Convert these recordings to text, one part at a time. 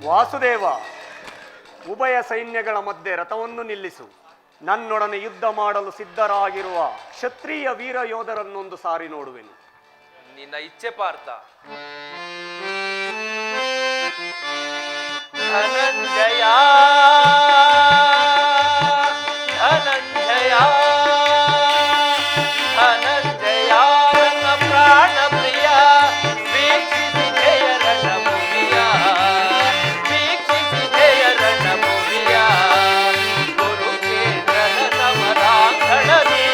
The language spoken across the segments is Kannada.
ವಾಸುದೇವ, ಉಭಯ ಸೈನ್ಯಗಳ ಮಧ್ಯೆ ರಥವನ್ನು ನಿಲ್ಲಿಸು. ನನ್ನೊಡನೆ ಯುದ್ಧ ಮಾಡಲು ಸಿದ್ಧರಾಗಿರುವ ಕ್ಷತ್ರಿಯ ವೀರ ಯೋಧರನ್ನೊಂದು ಸಾರಿ ನೋಡುವೆನು. ನಿನ್ನ ಇಚ್ಛೆ ಪಾರ್ಥ. ಧನಂಜಯ ಧನಂಜಯ ಧನಂಜಯ ನನ್ನ ಪ್ರಾಣ ಪ್ರಿಯ, ವೀಕ್ಷಿಸಿ ಜಯ ರಣಭೂಮಿಯ, ವೀಕ್ಷಿಸಿ ಜಯ ರಣಭೂಮಿಯ. ಕುರುಕ್ಷೇತ್ರದ ಸಮರಾಂಗಣದಿ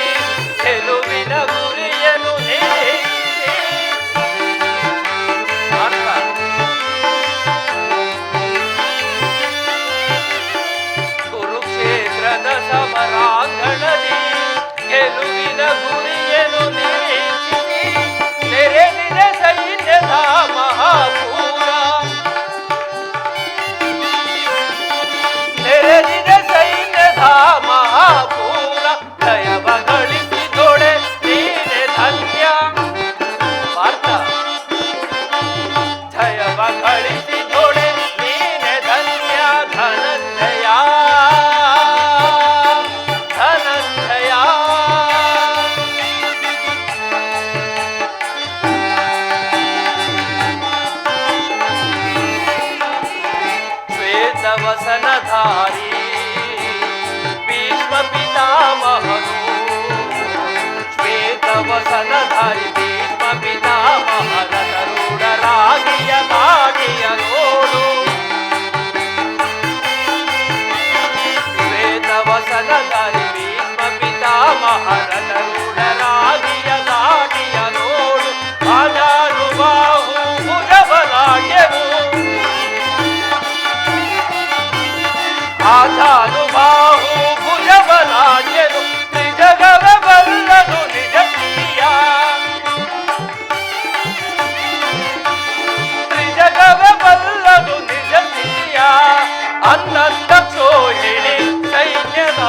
ಗೆಲುವಿನ ಗುರಿಯನ್ನು ನಿರೀಕ್ಷಿಸಿ. ಕುರುಕ್ಷೇತ್ರದ ಸಮರಾಂಗಣದಿ ಗೆಲುವಿನ ಗುರಿಯನ್ನು ನಿರೀಕ್ಷಿಸಿ ತೆರೆದಿದ ಸೈನ್ಯದ ಮಹಾಪೂರ, ತೆರೆದಿದ ಸೈನ್ಯದ ಮಹಾಪೂರ. ದಯವ ಗಳಿಸಿದೊಡೆ ನೀನೆ ಧನ್ಯ ಪಾರ್ಥ, ಜಯವ ಗಳಿಸಿದೊಡೆ ನೀನೆ ಧನ್ಯ. ಧನಂಜಯ ಧನಂಜಯ ಶ್ವೇತವಸನಧಾರಿ ಭೀಷ್ಮ ಪಿತಾಮಹನು, ಶ್ವೇತವಸನಧಾರಿ ಭೀಷ್ಮ ಪಿತಾಮಹನ ತರುಣರಾಗಿಯ ಗಾಡಿಯ ನೋಡು. ಶ್ವೇತವಸನಧಾರಿ ಭೀಷ್ಮ ಪಿತಾಮಹನ ತರುಣರಾಗಿಯ ಗಾಡಿಯ ನೋಡು. ಆಜಾನುಬಾಹು ಭುಜಬಲಾಢ್ಯನು, ಆಜಾನುಬಾಹು ಭುಜಬಲಾಢ್ಯನು. ತ್ರಿಜಗವ ಬಲ್ಲನು ನಿಜ ಪ್ರಿಯ, ತ್ರಿಜಗವ ಬಲ್ಲನು ನಿಜ ಪ್ರಿಯ. ಅನ್ನಂದ ಕ್ಷೋಹಿಣಿ ಸೈನ್ಯದ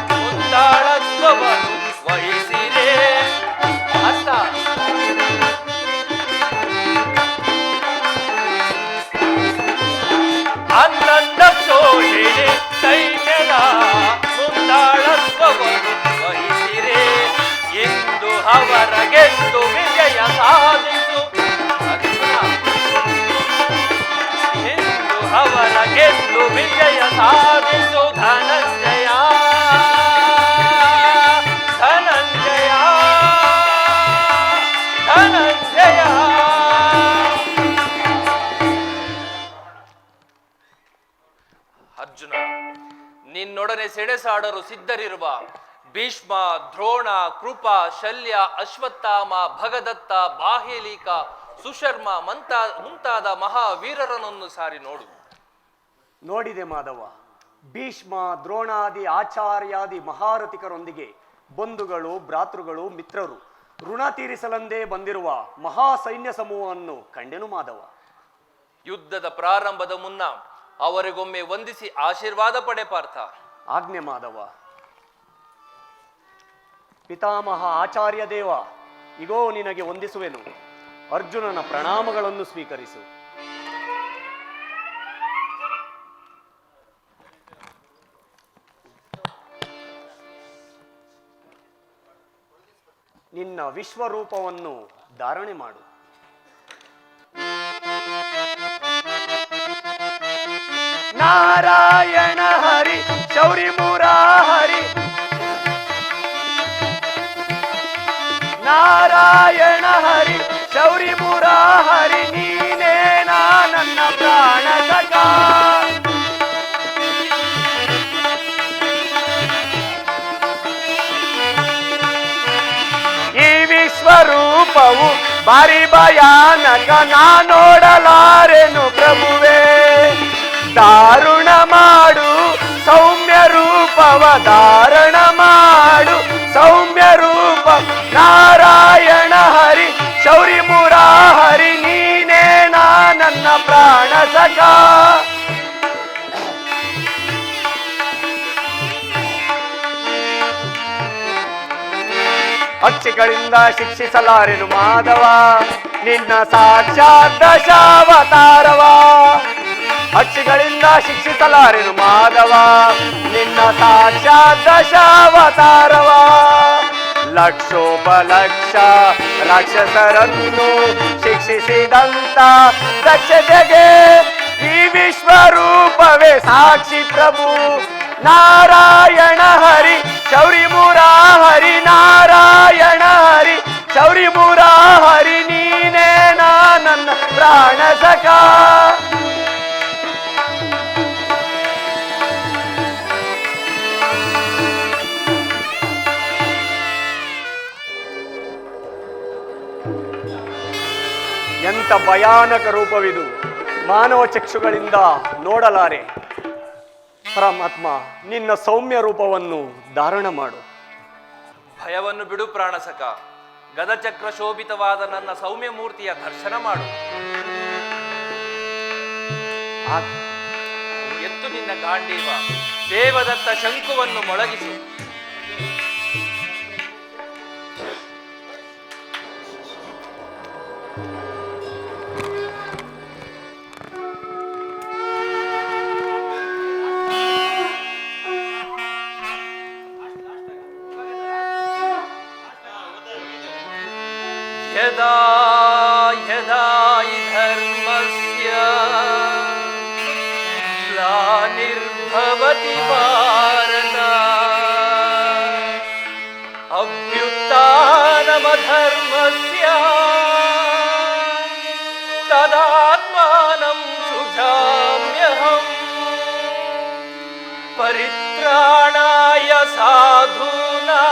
ಮುಂದಾಳತ್ವವನ್ನು ವಹಿಸಿರೆ ಅತ್ತ. ಅನ್ನಂದ ಕ್ಷೋಹಿಣಿ ಸೈನ್ಯದ ಮುಂದಾಳತ್ವವನ್ನು ವಹಿಸಿರೆ ಎಂದು ಅವರಗೆಂದು ವಿಜಯ ಸಾಧಿಸು. ಎಂದು ಅವರಗೆಂದು ವಿಜಯ ಸಾಧಿಸು. ಧನಂಜಯ ಧನಂಜಯ ಧನಂಜಯ. ಅರ್ಜುನ, ನಿನ್ನೊಡನೆ ಸೆಣಸಾಡಲು ಸಿದ್ಧರಿರುವ ಭೀಷ್ಮ, ದ್ರೋಣ, ಕೃಪ, ಶಲ್ಯ, ಅಶ್ವತ್ಥಾಮ, ಭಗದತ್ತ, ಬಾಹ್ಯಲೀಕ, ಸುಶರ್ಮ ಮುಂತಾದ ಮಹಾವೀರರನ್ನು ಸಾರಿ ನೋಡು. ನೋಡಿದೆ ಮಾಧವ. ಭೀಷ್ಮ, ದ್ರೋಣಾದಿ ಆಚಾರ್ಯಾದಿ ಮಹಾರಥಿಕರೊಂದಿಗೆ ಬಂಧುಗಳು, ಭ್ರಾತೃಗಳು, ಮಿತ್ರರು ಋಣ ತೀರಿಸಲೆಂದೇ ಬಂದಿರುವ ಮಹಾ ಸೈನ್ಯ ಸಮೂಹವನ್ನು ಕಂಡೆನು ಮಾಧವ. ಯುದ್ಧದ ಪ್ರಾರಂಭದ ಮುನ್ನ ಅವರಿಗೊಮ್ಮೆ ವಂದಿಸಿ ಆಶೀರ್ವಾದ ಪಡೆ ಪಾರ್ಥ. ಆಜ್ಞೆ ಮಾಧವ. ಪಿತಾಮಹ ಆಚಾರ್ಯ ದೇವ, ಇಗೋ ನಿನಗೆ ವಂದಿಸುವೆನು. ಅರ್ಜುನನ ಪ್ರಣಾಮಗಳನ್ನು ಸ್ವೀಕರಿಸು. ನಿನ್ನ ವಿಶ್ವರೂಪವನ್ನು ಧಾರಣೆ ಮಾಡು. ನಾರಾಯಣ ಹರಿ ಶೌರಿ ಮುರಾಹರಿ, ನಾರಾಯಣ ಹರಿ ಶೌರಿ ಮುರಾಹರಿ, ನೀನೇ ನನ್ನ ಪ್ರಾಣ ಸಖ. ಈ ವಿಶ್ವರೂಪವು ಬಾರಿ ಭಯಾನಕ, ನಾ ನೋಡಲಾರೆನು ಪ್ರಭುವೇ. ದಾರುಣ ಮಾಡು ಸೌಮ್ಯ ರೂಪವ, ಧಾರಣ ಮಾಡು ಸೌಮ್ಯ ರೂಪ. ನಾರಾಯಣ ಹರಿ ಶೌರಿ ಮುರಾಹರಿ, ನೀನೇ ನನ್ನ ಪ್ರಾಣ ಸಖ. ಅಕ್ಷಿಗಳಿಂದ ಶಿಕ್ಷಿಸಲಾರೆನು ಮಾಧವ, ನಿನ್ನ ಸಾಕ್ಷಾತ್ ದಶಾವತಾರವ. ಅಕ್ಷಿ ಶಿಕ್ಷಿಸಲಾರೆನು ಮಾಧವ ನಿನ್ನ ಸಾಕ್ಷಾತ್ ದಶಾವತಾರವ. ಲಕ್ಷೋಪಲಕ್ಷ ರಾಕ್ಷಸರನ್ನು ಶಿಕ್ಷಿಸಿದಂತ ದಕ್ಷತೆಗೆ ಈ ವಿಶ್ವರೂಪವೇ ಸಾಕ್ಷಿ ಪ್ರಭು. ನಾರಾಯಣ ಹರಿ ಶೌರಿ ಮುರಾಹರಿ, ನಾರಾಯಣ ಹರಿ ಶೌರಿ ಮುರಾಹರಿ, ನೀನೇ ನನ್ನ ಪ್ರಾಣ ಸಖ. ಎಂಥ ಭಯಾನಕ ರೂಪವಿದು, ಮಾನವ ಚಕ್ಷುಗಳಿಂದ ನೋಡಲಾರೆ. ಪರಮಾತ್ಮ, ನಿನ್ನ ಸೌಮ್ಯ ರೂಪವನ್ನು ಧಾರಣ ಮಾಡು. ಭಯವನ್ನು ಬಿಡು ಪ್ರಾಣಸಖ, ಗದಚಕ್ರ ಶೋಭಿತವಾದ ನನ್ನ ಸೌಮ್ಯ ಮೂರ್ತಿಯ ದರ್ಶನ ಮಾಡು. ಎತ್ತು ನಿನ್ನ ಗಾಂಡೀವ, ದೇವದತ್ತ ಶಂಕುವನ್ನು ಮೊಳಗಿಸು. यदा यदा हि धर्मस्य ग्लानिर्भवति भारत अभ्युत्थानमधर्मस्य तदात्मानं सृजाम्यहम् परित्राणाय साधूनां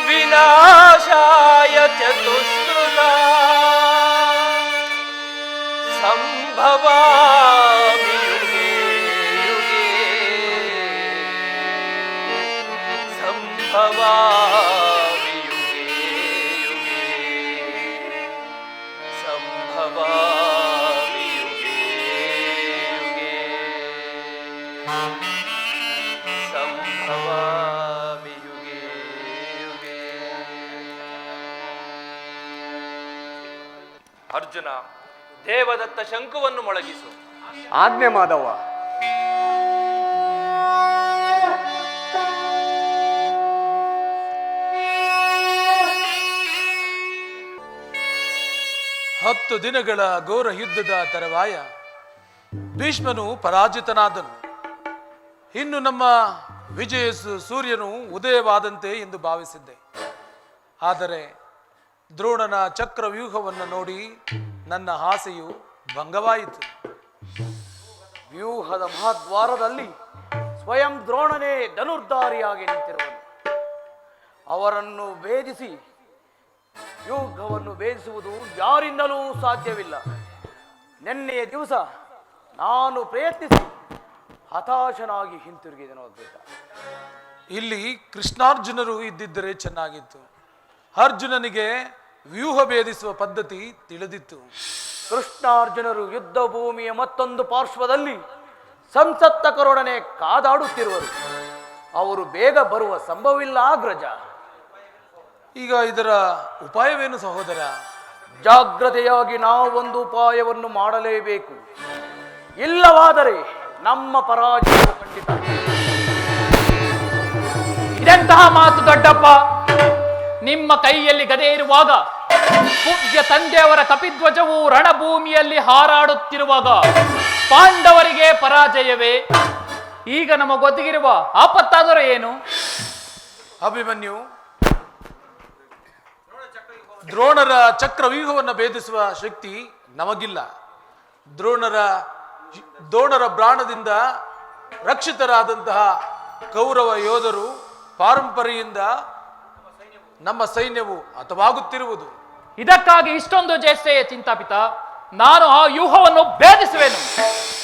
विनाशाय चतुष्कृता संभवामि युगे युगे संभवामि युगे युगे संभवामि युगे युगे संभवामि युगे युगे. ಅರ್ಜುನ, ದೇವದತ್ತ ಶಂಕುವನ್ನು ಮೊಳಗಿಸು. ಆಜ್ಞೆ ಮಾಧವ. ಹತ್ತು ದಿನಗಳ ಘೋರ ಯುದ್ಧದ ತರುವಾಯ ಭೀಷ್ಮನು ಪರಾಜಿತನಾದನು. ಇನ್ನು ನಮ್ಮ ವಿಜಯ ಸೂರ್ಯನು ಉದಯವಾದಂತೆ ಎಂದು ಭಾವಿಸಿದ್ದೆ. ಆದರೆ ದ್ರೋಣನ ಚಕ್ರವ್ಯೂಹವನ್ನು ನೋಡಿ ನನ್ನ ಆಸೆಯು ಭಂಗವಾಯಿತು. ವ್ಯೂಹದ ಮಹಾದ್ವಾರದಲ್ಲಿ ಸ್ವಯಂ ದ್ರೋಣನೇ ಧನುರ್ಧಾರಿಯಾಗಿ ನಿಂತಿರುವನು. ಅವರನ್ನು ಭೇದಿಸಿ ವ್ಯೂಹವನ್ನು ಭೇದಿಸುವುದು ಯಾರಿಂದಲೂ ಸಾಧ್ಯವಿಲ್ಲ. ನಿನ್ನೆಯ ದಿವಸ ನಾನು ಪ್ರಯತ್ನಿಸಿ ಹತಾಶನಾಗಿ ಹಿಂತಿರುಗಿದನು. ಅದ್ಭುತ. ಇಲ್ಲಿ ಕೃಷ್ಣಾರ್ಜುನರು ಇದ್ದಿದ್ದರೆ ಚೆನ್ನಾಗಿತ್ತು. ಅರ್ಜುನನಿಗೆ ವ್ಯೂಹ ಭೇದಿಸುವ ಪದ್ಧತಿ ತಿಳಿದಿತ್ತು. ಕೃಷ್ಣಾರ್ಜುನರು ಯುದ್ಧ ಭೂಮಿಯ ಮತ್ತೊಂದು ಪಾರ್ಶ್ವದಲ್ಲಿ ಸಂಸತ್ತಕರೊಡನೆ ಕಾದಾಡುತ್ತಿರುವರು. ಅವರು ಬೇಗ ಬರುವ ಸಂಭವವಿಲ್ಲ ಅಗ್ರಜ. ಈಗ ಇದರ ಉಪಾಯವೇನು ಸಹೋದರ? ಜಾಗ್ರತೆಯಾಗಿ ನಾವೊಂದು ಉಪಾಯವನ್ನು ಮಾಡಲೇಬೇಕು. ಇಲ್ಲವಾದರೆ ನಮ್ಮ ಪರಾಜಯ ಖಂಡಿತ. ಇದೆಂತಹ ಮಾತು ದೊಡ್ಡಪ್ಪ? ನಿಮ್ಮ ಕೈಯಲ್ಲಿ ಗದೆ ಇರುವಾಗ, ಪೂಜ್ಯ ತಂದೆಯವರ ಕಪಿಧ್ವಜವು ರಣಭೂಮಿಯಲ್ಲಿ ಹಾರಾಡುತ್ತಿರುವಾಗ ಪಾಂಡವರಿಗೆ ಪರಾಜಯವೇ? ಈಗ ನಮಗೊದಗಿರುವ ಆಪತ್ತಾದರೂ ಏನು? ಅಭಿಮನ್ಯು, ದ್ರೋಣರ ಚಕ್ರವ್ಯೂಹವನ್ನು ಭೇದಿಸುವ ಶಕ್ತಿ ನಮಗಿಲ್ಲ. ದ್ರೋಣರ ಪ್ರಾಣದಿಂದ ರಕ್ಷಿತರಾದಂತಹ ಕೌರವ ಯೋಧರು ಪಾರಂಪರೆಯಿಂದ ನಮ್ಮ ಸೈನ್ಯವು ಹತವಾಗುತ್ತಿರುವುದು. ಇದಕ್ಕಾಗಿ ಇಷ್ಟೊಂದು ಜೇಷ್ಟೆಯ ಚಿಂತಾಪಿತ. ನಾನು ಆ ವ್ಯೂಹವನ್ನು ಭೇದಿಸುವೆನು.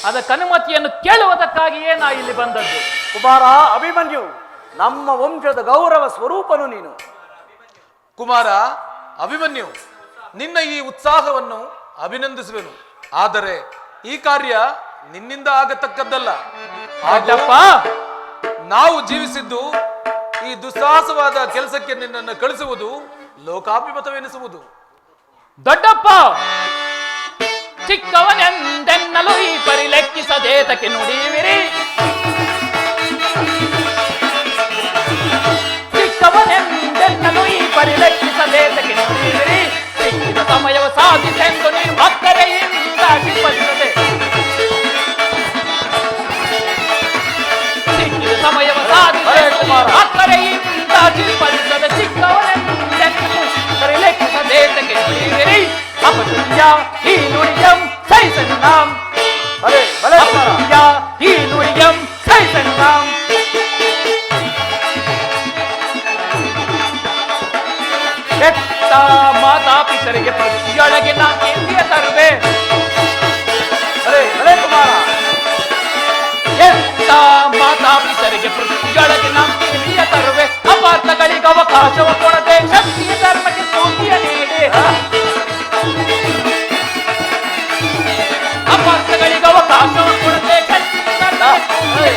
ಅದಕ್ಕೆ ಅನುಮತಿಯನ್ನು ಕೇಳುವುದಕ್ಕಾಗಿಯೇ ನಾ ಇಲ್ಲಿ ಬಂದದ್ದು. ಕುಮಾರ ಅಭಿಮನ್ಯು, ನಮ್ಮ ವಂಶದ ಗೌರವ ಸ್ವರೂಪನು ನೀನು. ಕುಮಾರ ಅಭಿಮನ್ಯು, ನಿನ್ನ ಈ ಉತ್ಸಾಹವನ್ನು ಅಭಿನಂದಿಸುವೆನು. ಆದರೆ ಈ ಕಾರ್ಯ ನಿನ್ನಿಂದ ಆಗತಕ್ಕದ್ದಲ್ಲ. ದೊಡ್ಡಪ್ಪ, ನಾವು ಜೀವಿಸಿದ್ದು ಈ ದುಸ್ಸಾಹಸವಾದ ಕೆಲಸಕ್ಕೆ ನಿನ್ನನ್ನು ಕಳಿಸುವುದು ಲೋಕಾಭಿಮತವೆನಿಸುವುದು. ದೊಡ್ಡಪ್ಪ, ಚಿಕ್ಕವನೆಂದೆನ್ನ ಎಂದೆನ್ನಲು ಈ ಪರಿಲೆಕ್ಕಿಸದೇತಕ್ಕೆ ನುಡಿಯುವಿರಿ. ಚಿಕ್ಕವನೆಂದೆನ್ನಲು ಈ ಪರಿಲೆಕ್ಕಿಸದೇತಕ್ಕೆ ನುಡಿಯುವಿರಿ. ಸಿಕ್ಕಿದ ಸಮಯವ ಸಾಧಿಸೆಂದು ನೀವು ಅಕ್ಕರೆಯಿಂದ ಟಿಪ್ಪರಿಸದೆ, ಸಿಕ್ಕಿದ ಸಮಯವ ಸಾಧಿಸೆಂದು ಅಕ್ಕರೆಯಿಂದ ಟಿಪ್ಪರಿಸದೆ, ಚಿಕ್ಕವನೆಂದೆನ್ನಲು ಪರಿಲೆಕ್ಕಿಸದೇತಕ್ಕೆ ನುಡಿಯುವಿರಿ. ಅಪಶುದ್ಧ ಈ ನುಡಿಯಂ ಸೈಸನ್ನಾಂ, ಅಪಶುದ್ಧ ಈ ನುಡಿಯಂ ಸೈಸನ್ನಾಂ. ಕೆಟ್ಟ ಮಾತಾಪಿತರಿಗೆ ಪ್ರತಿಯೊಳಗೆ ನಾ ಕೇಂದ್ರಿಯ ತರುವೆ. ಕೆಟ್ಟ ಮಾತಾಪಿತರಿಗೆ ಪ್ರತಿಯೊಳಗೆ ನಾ ಕೇಂದ್ರಿಯ ತರುವೆ. ಅಪಾರ್ಥಗಳಿಗೆ ಅವಕಾಶವ ಕೊಡದೆ ಶಕ್ತಿಯ ಧರ್ಮಕ್ಕೆ ಸ್ಫೂರ್ತಿಯ ನೀಡಿ, ಅಪಾರ್ಥಗಳಿಗೆ ಅವಕಾಶವ ಕೊಡದೆ ಶಕ್ತಿಯ ಧರ್ಮಕ್ಕೆ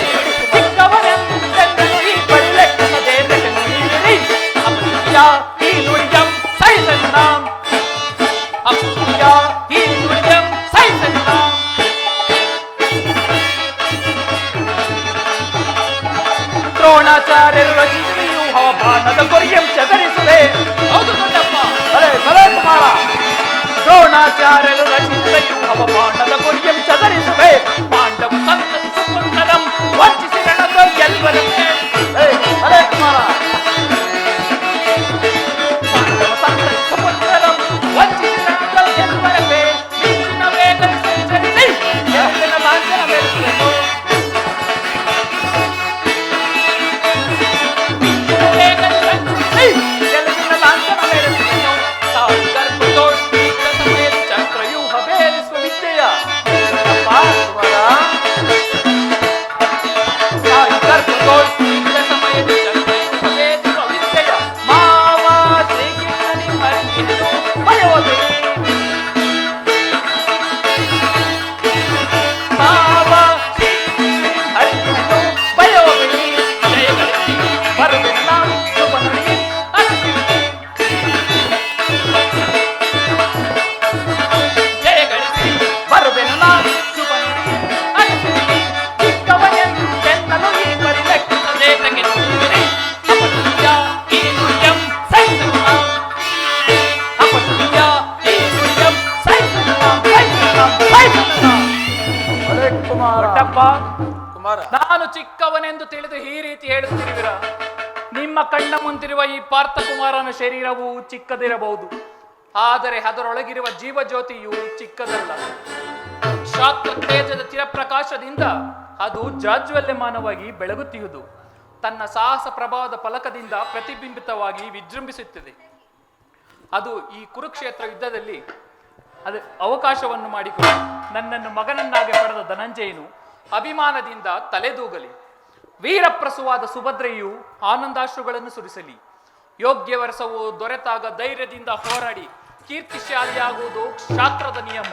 ಚಿಕ್ಕವನೆಂದೆಂದಲು ಈ ಪರಿಲೆಕ್ಕಿಸದೇತಕ್ಕೆ ನುಡಿಯುವಿರಿ. ಅಪಶುದ್ಧ ಈ ನುಡಿಯಂ ಸೈಸನ್ನಾಂ, ಅಪಶುದ್ಧ ಈ ನುಡಿಯಂ ಸೈಸನ್ನಾಂ. ದ್ರೋಣಾಚಾರ್ಯರು ರಚಿಸಿದ ವ್ಯೂಹವ ಬಾಣದ ಗುರಿಯಂ ಚದರಿಸುವೆ. ಹೌದು ದೊಡ್ಡಪ್ಪ, ಕುಮಾರ. ದ್ರೋಣಾಚಾರ್ಯರು ರಚಿಸಿದ ವ್ಯೂಹವ ಬಾಣದ ಗುರಿಯಂ ಚದರಿಸುವೆ. ಪಾಂಡವ ಸಂತತಿ ಸುಪುತ್ರರಂ ವಂಚಿಸಿ ರಣದ ಗೆಲ್ಲುವರಂತೆ. ಕುಮಾರ, ಪಾಂಡವ ಸಂತತಿ ಸುಪುತ್ರರಂ ವಂಚಿಸಿ ರಣದ ಗೆಲ್ಲುವರಂತೆ. ಮಿಂಚಿನ ವೇಗದ ಸಂಚರಿಸಿ ಗೆಲುವಿನ ಲಾಂಛನ ಬೆಳೆಸುವೆನು. ಗೆಲುವಿನ ಲಾಂಛನ ಬೆಳೆಸುವೆನು. ತಾವು ಗರ್ಭದೋಷ್ಟಿ ಸಮಯದ ಚಕ್ರವ್ಯೂಹ ಭೇದಿಸುವ ವಿದ್ಯೆಯ ಗರ್ಭದೋಷ್ಟಿ ಸಮಯದ ಚಕ್ರವ್ಯೂಹ ಭೇದಿಸುವ ವಿದ್ಯೆಯ ಮಾವ ಶ್ರೀಕೃಷ್ಣನಿ ಮರಿಯನ್ನು ಬರೆಯುವುದೇ. ಮಾವ ಶ್ರೀಕೃಷ್ಣನಿ ಹರಿಯನ್ನು ಬರೆಯುವುದೇ. ಜಯಗಳಿಸಿ ಬರುವೆನು ನಾವು ಶುಭ ನುಡಿ ಅರಸಿರುವೆ. ಜಯಗಳಿಸಿ ಬರುವೆನು ನಾವು ಶುಭ ನುಡಿ ಅರಸಿರುವೆ. ಚಿಕ್ಕವನೆಂದೆನ್ನಲು ಈ ಪರಿಲೆಕ್ಕಿಸದೇತಕ್ಕೆ ನುಡಿಯುವಿರಿ. ಅಪಶುದ್ಧ ಈ ನುಡಿಯಂ ಸೈಸನ್ನಾಂ, ಅಪಶುದ್ಧ ಈ ನುಡಿಯಂ ಸೈಸನ್ನಾಂ, ಸೈಸನ್ನಾಂ, ಸೈಸನ್ನಾಂ. ದೊಡ್ಡಪ್ಪ, ಕುಮಾರ, ನಾನು ಚಿಕ್ಕವನೆಂದು ತಿಳಿದು ಈ ರೀತಿ ಹೇಳುತ್ತಿರುವಿರ. ನಿಮ್ಮ ಕಣ್ಣ ಮುಂದಿರುವ ಈ ಪಾರ್ಥಕುಮಾರನ ಶರೀರವು ಚಿಕ್ಕದಿರಬಹುದು, ಆದರೆ ಅದರೊಳಗಿರುವ ಜೀವಜ್ಯೋತಿಯು ಚಿಕ್ಕದಲ್ಲ. ಶಾಸ್ತ್ರ ತೇಜದ ಚಿರಪ್ರಕಾಶದಿಂದ ಅದು ಜಾಜ್ವಲ್ಯಮಾನವಾಗಿ ಬೆಳಗುತ್ತಿರುವುದು. ತನ್ನ ಸಾಹಸ ಪ್ರಭಾವದ ಫಲಕದಿಂದ ಪ್ರತಿಬಿಂಬಿತವಾಗಿ ವಿಜೃಂಭಿಸುತ್ತದೆ. ಅದು ಈ ಕುರುಕ್ಷೇತ್ರ ಯುದ್ಧದಲ್ಲಿ ಅದು ಅವಕಾಶವನ್ನು ಮಾಡಿಕೊಂಡು ನನ್ನನ್ನು ಮಗನನ್ನಾಗಿ ಪಡೆದ ಧನಂಜಯನು ಅಭಿಮಾನದಿಂದ ತಲೆದೂಗಲಿ. ವೀರಪ್ರಸುವಾದ ಸುಭದ್ರೆಯು ಆನಂದಾಶ್ರುಗಳನ್ನು ಸುರಿಸಲಿ. ಯೋಗ್ಯ ವರ್ಷವು ದೊರೆತಾಗ ಧೈರ್ಯದಿಂದ ಹೋರಾಡಿ ಕೀರ್ತಿಶಾಲಿಯಾಗುವುದು ಶಾಸ್ತ್ರದ ನಿಯಮ.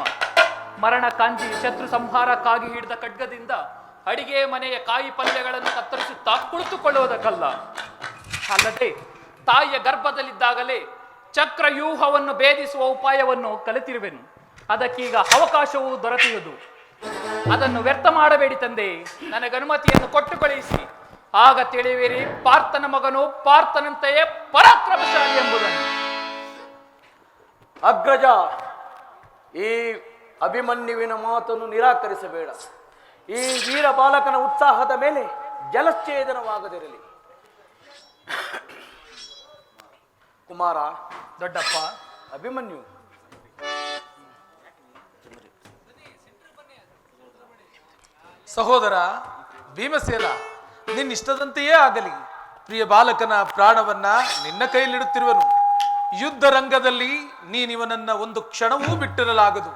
ಮರಣ ಕಾಂಜಿ ಶತ್ರು ಸಂಹಾರಕ್ಕಾಗಿ ಹಿಡಿದ ಖಡ್ಗದಿಂದ ಅಡಿಗೆ ಮನೆಯ ಕಾಯಿ ಪಲ್ಯಗಳನ್ನು ಕತ್ತರಿಸುತ್ತಾ ಕುಳಿತುಕೊಳ್ಳುವುದಕ್ಕಲ್ಲ. ಅಲ್ಲದೆ ತಾಯಿಯ ಗರ್ಭದಲ್ಲಿದ್ದಾಗಲೇ ಚಕ್ರವ್ಯೂಹವನ್ನು ಭೇದಿಸುವ ಉಪಾಯವನ್ನು ಕಲಿತಿರುವೆನು. ಅದಕ್ಕೀಗ ಅವಕಾಶವೂ ದೊರೆತಿರುವುದು. ಅದನ್ನು ವ್ಯರ್ಥ ಮಾಡಬೇಡಿ ತಂದೆ. ನನಗನುಮತಿಯನ್ನು ಕೊಟ್ಟು ಕಳುಹಿಸಿ. ಆಗ ತಿಳಿಯುವಿರಿ ಪಾರ್ಥನ ಮಗನು ಪಾರ್ಥನಂತೆಯೇ ಪರಾಕ್ರಮಶಾಲಿ ಎಂಬುದನ್ನು. ಅಗ್ರಜ, ಈ ಅಭಿಮನ್ಯುವಿನ ಮಾತನ್ನು ನಿರಾಕರಿಸಬೇಡ. ಈ ವೀರ ಬಾಲಕನ ಉತ್ಸಾಹದ ಮೇಲೆ ಜಲಚ್ಛೇದನವಾಗದಿರಲಿ. ಕುಮಾರ, ದೊಡ್ಡಪ್ಪ, ಅಭಿಮನ್ಯು ಸಹೋದರ ಭೀಮಸೇನ, ನಿನ್ನಿಷ್ಟದಂತೆಯೇ ಆಗಲಿ. ಪ್ರಿಯ ಬಾಲಕನ ಪ್ರಾಣವನ್ನ ನಿನ್ನ ಕೈಲಿಡುತ್ತಿರುವನು. ಯುದ್ಧ ರಂಗದಲ್ಲಿ ನೀನಿವನನ್ನ ಒಂದು ಕ್ಷಣವೂ ಬಿಟ್ಟಿರಲಾಗದು.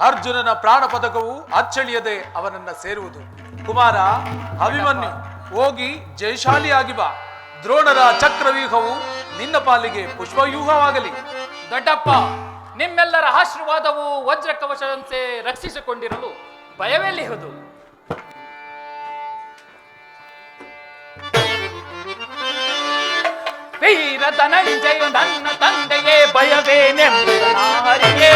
ಅರ್ಜುನನ ಪ್ರಾಣ ಪದಕವು ಅಚ್ಚಳಿಯದೆ ಅವನನ್ನ ಸೇರುವುದು. ಕುಮಾರ ಅಭಿಮನ್ಯು, ಹೋಗಿ ಜಯಶಾಲಿಯಾಗಿ ಬಾ. ದ್ರೋಣರ ಚಕ್ರವ್ಯೂಹವು ನಿನ್ನ ಪಾಲಿಗೆ ಪುಷ್ಪವ್ಯೂಹವಾಗಲಿ. ದೊಡ್ಡಪ್ಪ, ನಿಮ್ಮೆಲ್ಲರ ಆಶೀರ್ವಾದವು ವಜ್ರ ಕವಚದಂತೆ ರಕ್ಷಿಸಿಕೊಂಡಿರಲು ಭಯವೆಲ್ಲಿಹುದು? ವೀರ ಧನಂಜಯ ನನ್ನ ತಂದೆಯೇ, ಭಯವೇನೆಂಬುದನಾರಿಗೆ.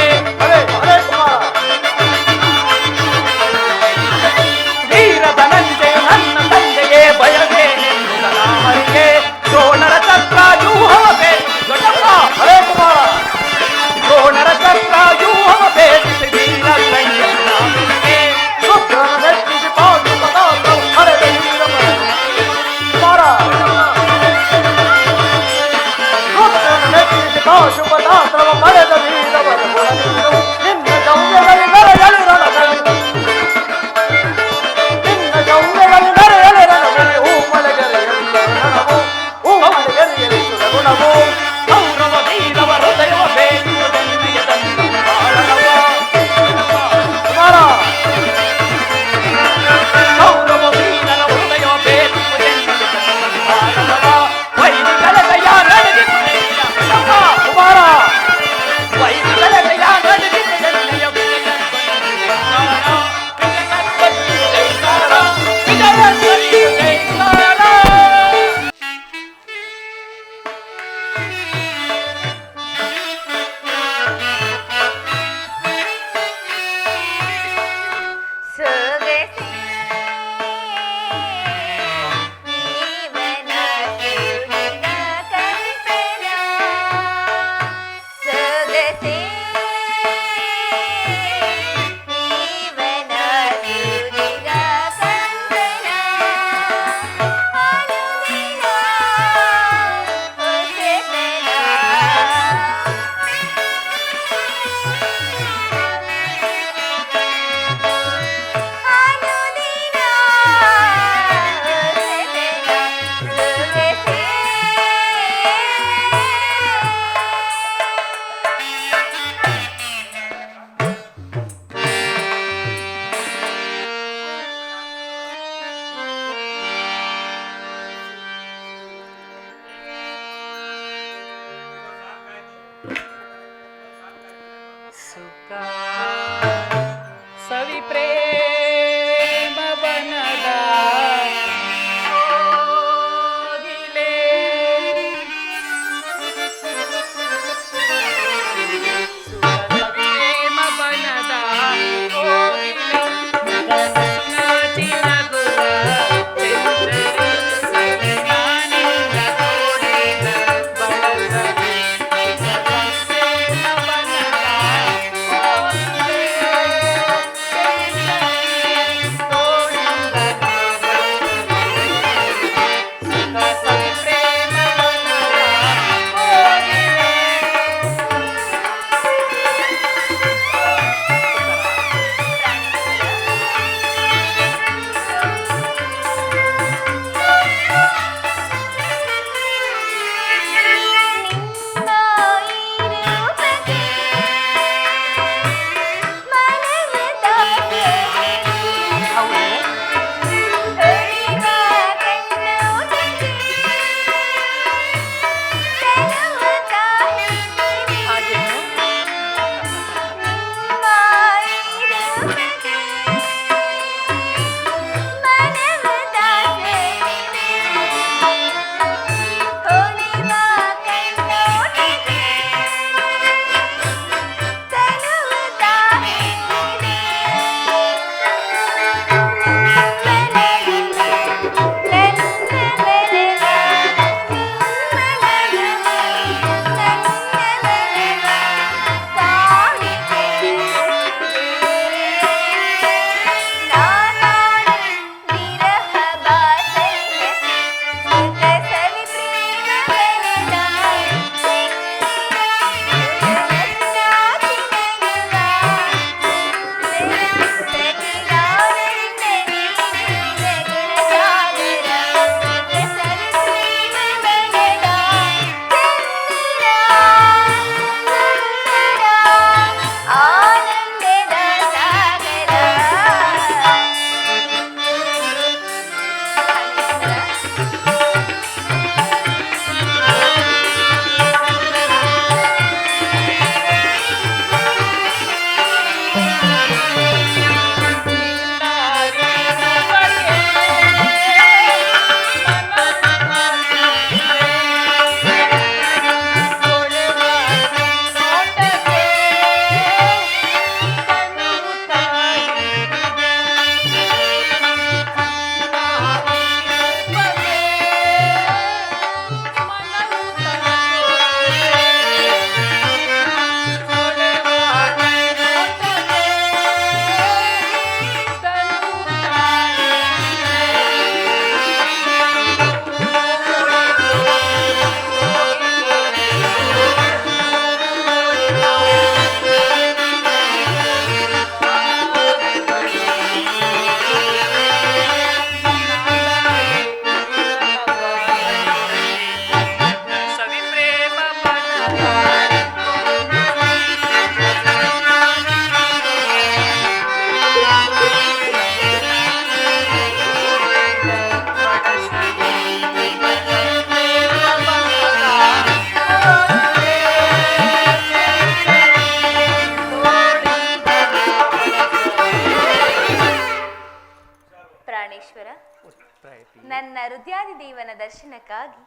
ನನ್ನ ಹೃದಯಾದಿ ದೇವನ ದರ್ಶನಕ್ಕಾಗಿ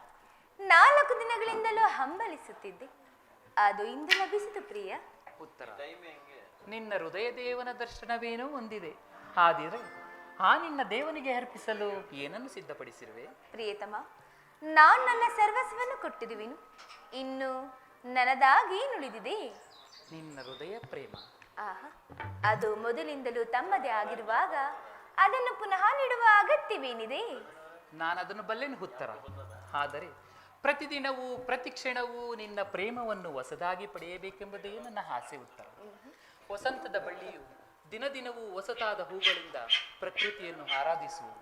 4 ದಿನಗಳಿಂದಲೂ ಹಂಬಲಿಸುತ್ತಿದ್ದೆ. ಅದು ಇಂದು ಲಭಿಸಿತು ಪ್ರಿಯ. ಉತ್ತರ, ನಿನ್ನ ಹೃದಯ ದೇವನ ದರ್ಶನವೇನೋ ಹೊಂದಿದೆ. ಆದರೆ ಆ ನಿನ್ನ ದೇವನಿಗೆ ಅರ್ಪಿಸಲು ಏನನ್ನು ಸಿದ್ಧಪಡಿಸಿರುವೆ? ಪ್ರಿಯತಮ, ನಾನು ನನ್ನ ಸರ್ವಸ್ವವನ್ನು ಕೊಟ್ಟಿರುವೆನು. ಇನ್ನು ನನ್ನದಾಗಿ ನುಳಿದಿದೆ ನಿನ್ನ ಹೃದಯ ಪ್ರೇಮ. ಆಹಾ, ಅದು ಮೊದಲಿಂದಲೂ ತಮ್ಮದೇ ಆಗಿರುವಾಗ ಅದನ್ನು ಪುನಃ ನೀಡುವ ಅಗತ್ಯವೇನಿದೆ? ನಾನದನ್ನು ಬಲ್ಲೆನು ಉತ್ತರ. ಆದರೆ ಪ್ರತಿದಿನವೂ ಪ್ರತಿ ಕ್ಷಣವೂ ನಿನ್ನ ಪ್ರೇಮವನ್ನು ಹೊಸದಾಗಿ ಪಡೆಯಬೇಕೆಂಬುದೇ ನನ್ನ ಆಸೆ. ಉತ್ತರ, ವಸಂತದ ಬಳ್ಳಿಯು ದಿನ ದಿನವೂ ಹೊಸತಾದ ಹೂಗಳಿಂದ ಪ್ರಕೃತಿಯನ್ನು ಆರಾಧಿಸುವು.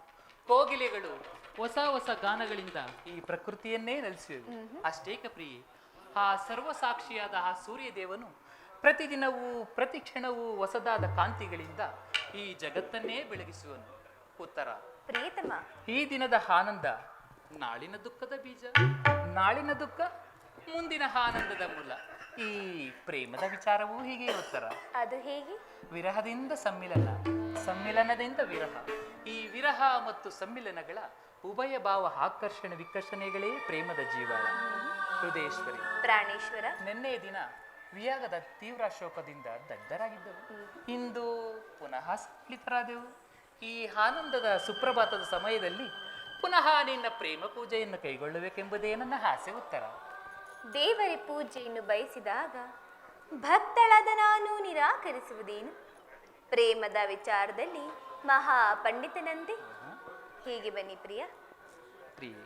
ಕೋಗಿಲೆಗಳು ಹೊಸ ಹೊಸ ಗಾನಗಳಿಂದ ಈ ಪ್ರಕೃತಿಯನ್ನೇ ನಲಿಸುವೆ. ಅಷ್ಟೇಕ ಪ್ರಿಯೆ, ಆ ಸರ್ವಸಾಕ್ಷಿಯಾದ ಆ ಸೂರ್ಯ ದೇವನು ಪ್ರತಿದಿನವೂ ಪ್ರತಿ ಕ್ಷಣವೂ ಹೊಸದಾದ ಕಾಂತಿಗಳಿಂದ ಈ ಜಗತ್ತನ್ನೇ ಬೆಳಗಿಸುವನು. ಉತ್ತರ, ಪ್ರಿಯತಮ, ಈ ದಿನದ ಆನಂದ ನಾಳಿನ ದುಃಖದ ಬೀಜ, ನಾಳಿನ ದುಃಖ ಮುಂದಿನ ಆನಂದದ ಮೂಲ. ಈ ಪ್ರೇಮದ ವಿಚಾರವೂ ಹೀಗೆ. ಉತ್ತರ, ಅದು ಹೇಗೆ? ವಿರಹದಿಂದ ಸಮ್ಮಿಲನ, ಸಮ್ಮಿಲನದಿಂದ ವಿರಹ. ಈ ವಿರಹ ಮತ್ತು ಸಮ್ಮಿಲನಗಳ ಉಭಯ ಭಾವ ಆಕರ್ಷಣೆ ವಿಕರ್ಷಣೆಗಳೇ ಪ್ರೇಮದ ಜೀವಾಳ. ಹೃದಯೇಶ್ವರಿ, ಪ್ರಾಣೇಶ್ವರ, ನಿನ್ನೆ ದಿನ ವಿಯಾಗದ ತೀವ್ರ ಶೋಕದಿಂದ ದಗ್ಧರಾಗಿದ್ದೆವು. ಇಂದು ಪುನಃ ಸಂಕಲಿತರಾದೆವು. ಈ ಆನಂದದ ಸುಪ್ರಭಾತದ ಸಮಯದಲ್ಲಿ ಪುನಃ ನಿನ್ನ ಪ್ರೇಮ ಪೂಜೆಯನ್ನು ಕೈಗೊಳ್ಳಬೇಕೆಂಬುದೇ ನನ್ನ ಆಸೆ. ಉತ್ತರ, ದೇವರ ಪೂಜೆಯನ್ನು ಬಯಸಿದಾಗ ಭಕ್ತಳಾದ ನಾನು ನಿರಾಕರಿಸುವುದೇನು? ಪ್ರೇಮದ ವಿಚಾರದಲ್ಲಿ ಮಹಾ ಪಂಡಿತನಂತೆ. ಹೀಗೆ ಬನ್ನಿ ಪ್ರಿಯ. ಪ್ರಿಯೆ,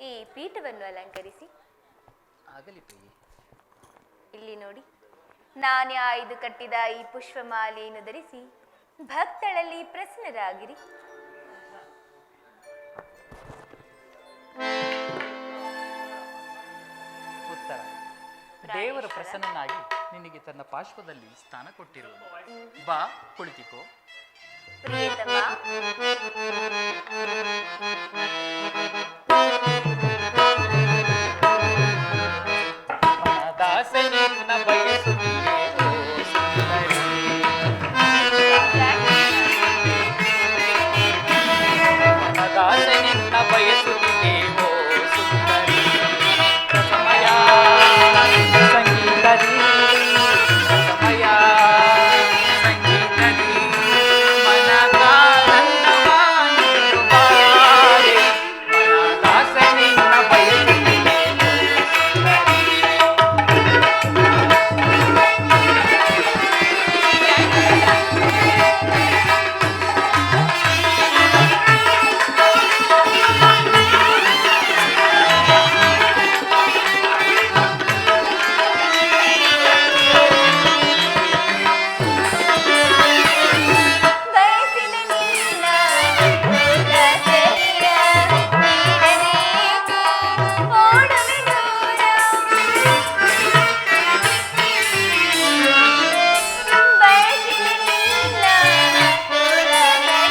ಈ ಪೀಠವನ್ನು ಅಲಂಕರಿಸಿ. ಆಗಲಿ ಪ್ರಿಯೆ. ಇಲ್ಲಿ ನೋಡಿ, ನಾನೇ ಆಯ್ದು ಕಟ್ಟಿದ ಈ ಪುಷ್ಪಮಾಲೆಯನ್ನು ಧರಿಸಿ ಭಕ್ತಳಲ್ಲಿ ಪ್ರಸನ್ನರಾಗಿರಿ. ಉತ್ತರ, ದೇವರ ಪ್ರಸನ್ನನಾಗಿ ನಿನಗೆ ತನ್ನ ಪಾರ್ಶ್ವದಲ್ಲಿ ಸ್ಥಾನ ಕೊಟ್ಟಿರುವನು. ಬಾ, ಕುಳಿತಿಕೋ. ಪ್ರಿಯತಮ, ದಾಸನಿನ್ನ ಬಯಸುತ್ತಿದೆ ಓ ಸುಂದರಿ. ದಾಸನಿನ್ನ ಬಯಸುತ್ತಿದೆ ಓ ಸುಂದರಿ. ಸಮಯ ಸಂಗೀತದಿ, ಸಮಯ ಸಂಗೀತದಿ ಮನದಾನಂದವಾನಿರುವಾರೆ. ಮನದಾಸನಿನ್ನ ಬಯಸುತ್ತಿದೆ ಓ ಸುಂದರಿ. ಬಯಸಿದ ನಿನ್ನ ಉಲ್ಲಸೆಯ ನೀಡಬೇಕೆ ಓಡುವೆ ದೂರ. ಬಯಸಿದ ನಿನ್ನ ಉಲ್ಲಸೆಯ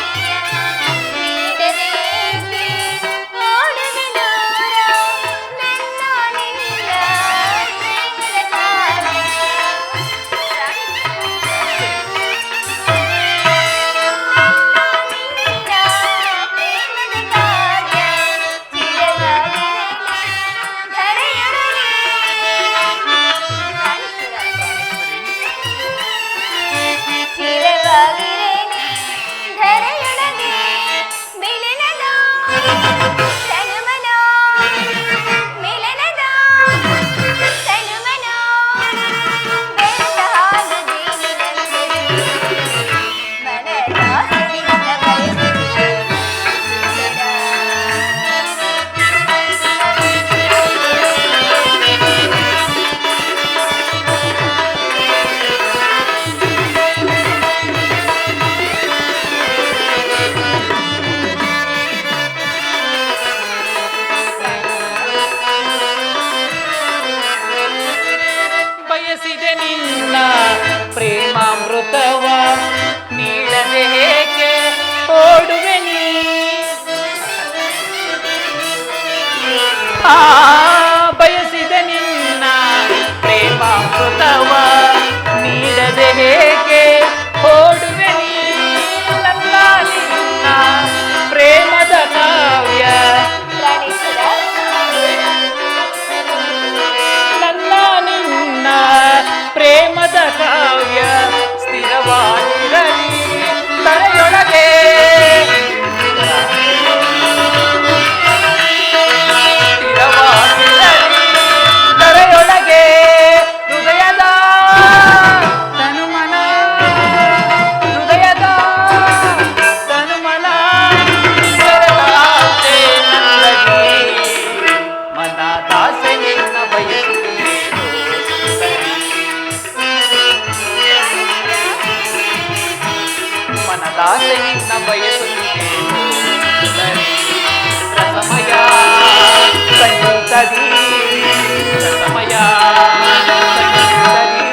ನೀಡಬೇಕೆ ಓಡುವೆ ದೂರ. ನನ್ನ ನಿನ್ನ ಪ್ರೇಮದ ಕಾರ್ಯ. ಬಯಸಿದೆ ನಿನ್ನ ಪ್ರೇಮಾಮೃತವ ನೀಡದೆ ಏಕೆ ಓಡುವೆ ನೀ. ಬಯಸಿದೆ ನಿನ್ನ ಪ್ರೇಮಾಮೃತವ ನೀಡದೆ ಏಕೆ ಓಡುವೆ ನೀ. ದಾಸೆ ನಿನ್ನ ಬಯಸುತ್ತೇನು ಸುಂದರಿ. ರಸಮಯ ಸಂಗೀತದಿ ರಸಮಯ ಸಂಗೀತದಿ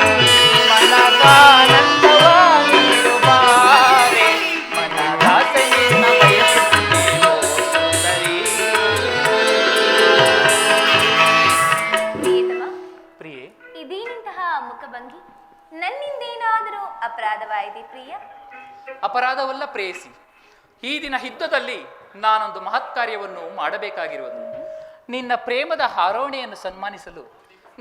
ಮನದಾನಂದವ ನೀಡು ಬಾರೆ. ಮನದಾಸೆ ನಿನ್ನ ಬಯಸುತ್ತೇನು ಸುಂದರಿ. ಪ್ರಿಯತಮ, ಪ್ರಿಯೆ, ಇದೇನಿಂತಹ ಮುಖಭಂಗಿ? ನನ್ನಿಂದೇನಾದರೂ ಅಪರಾಧವಾಯಿತೆ ಪ್ರಿಯ? ಅಪರಾಧವಲ್ಲ ಪ್ರೇಯಸಿ. ಈ ದಿನ ಯುದ್ಧದಲ್ಲಿ ನಾನೊಂದು ಮಹತ್ ಕಾರ್ಯವನ್ನು ಮಾಡಬೇಕಾಗಿರುವುದು. ನಿನ್ನ ಪ್ರೇಮದ ಹಾರೋಣೆಯನ್ನು ಸನ್ಮಾನಿಸಲು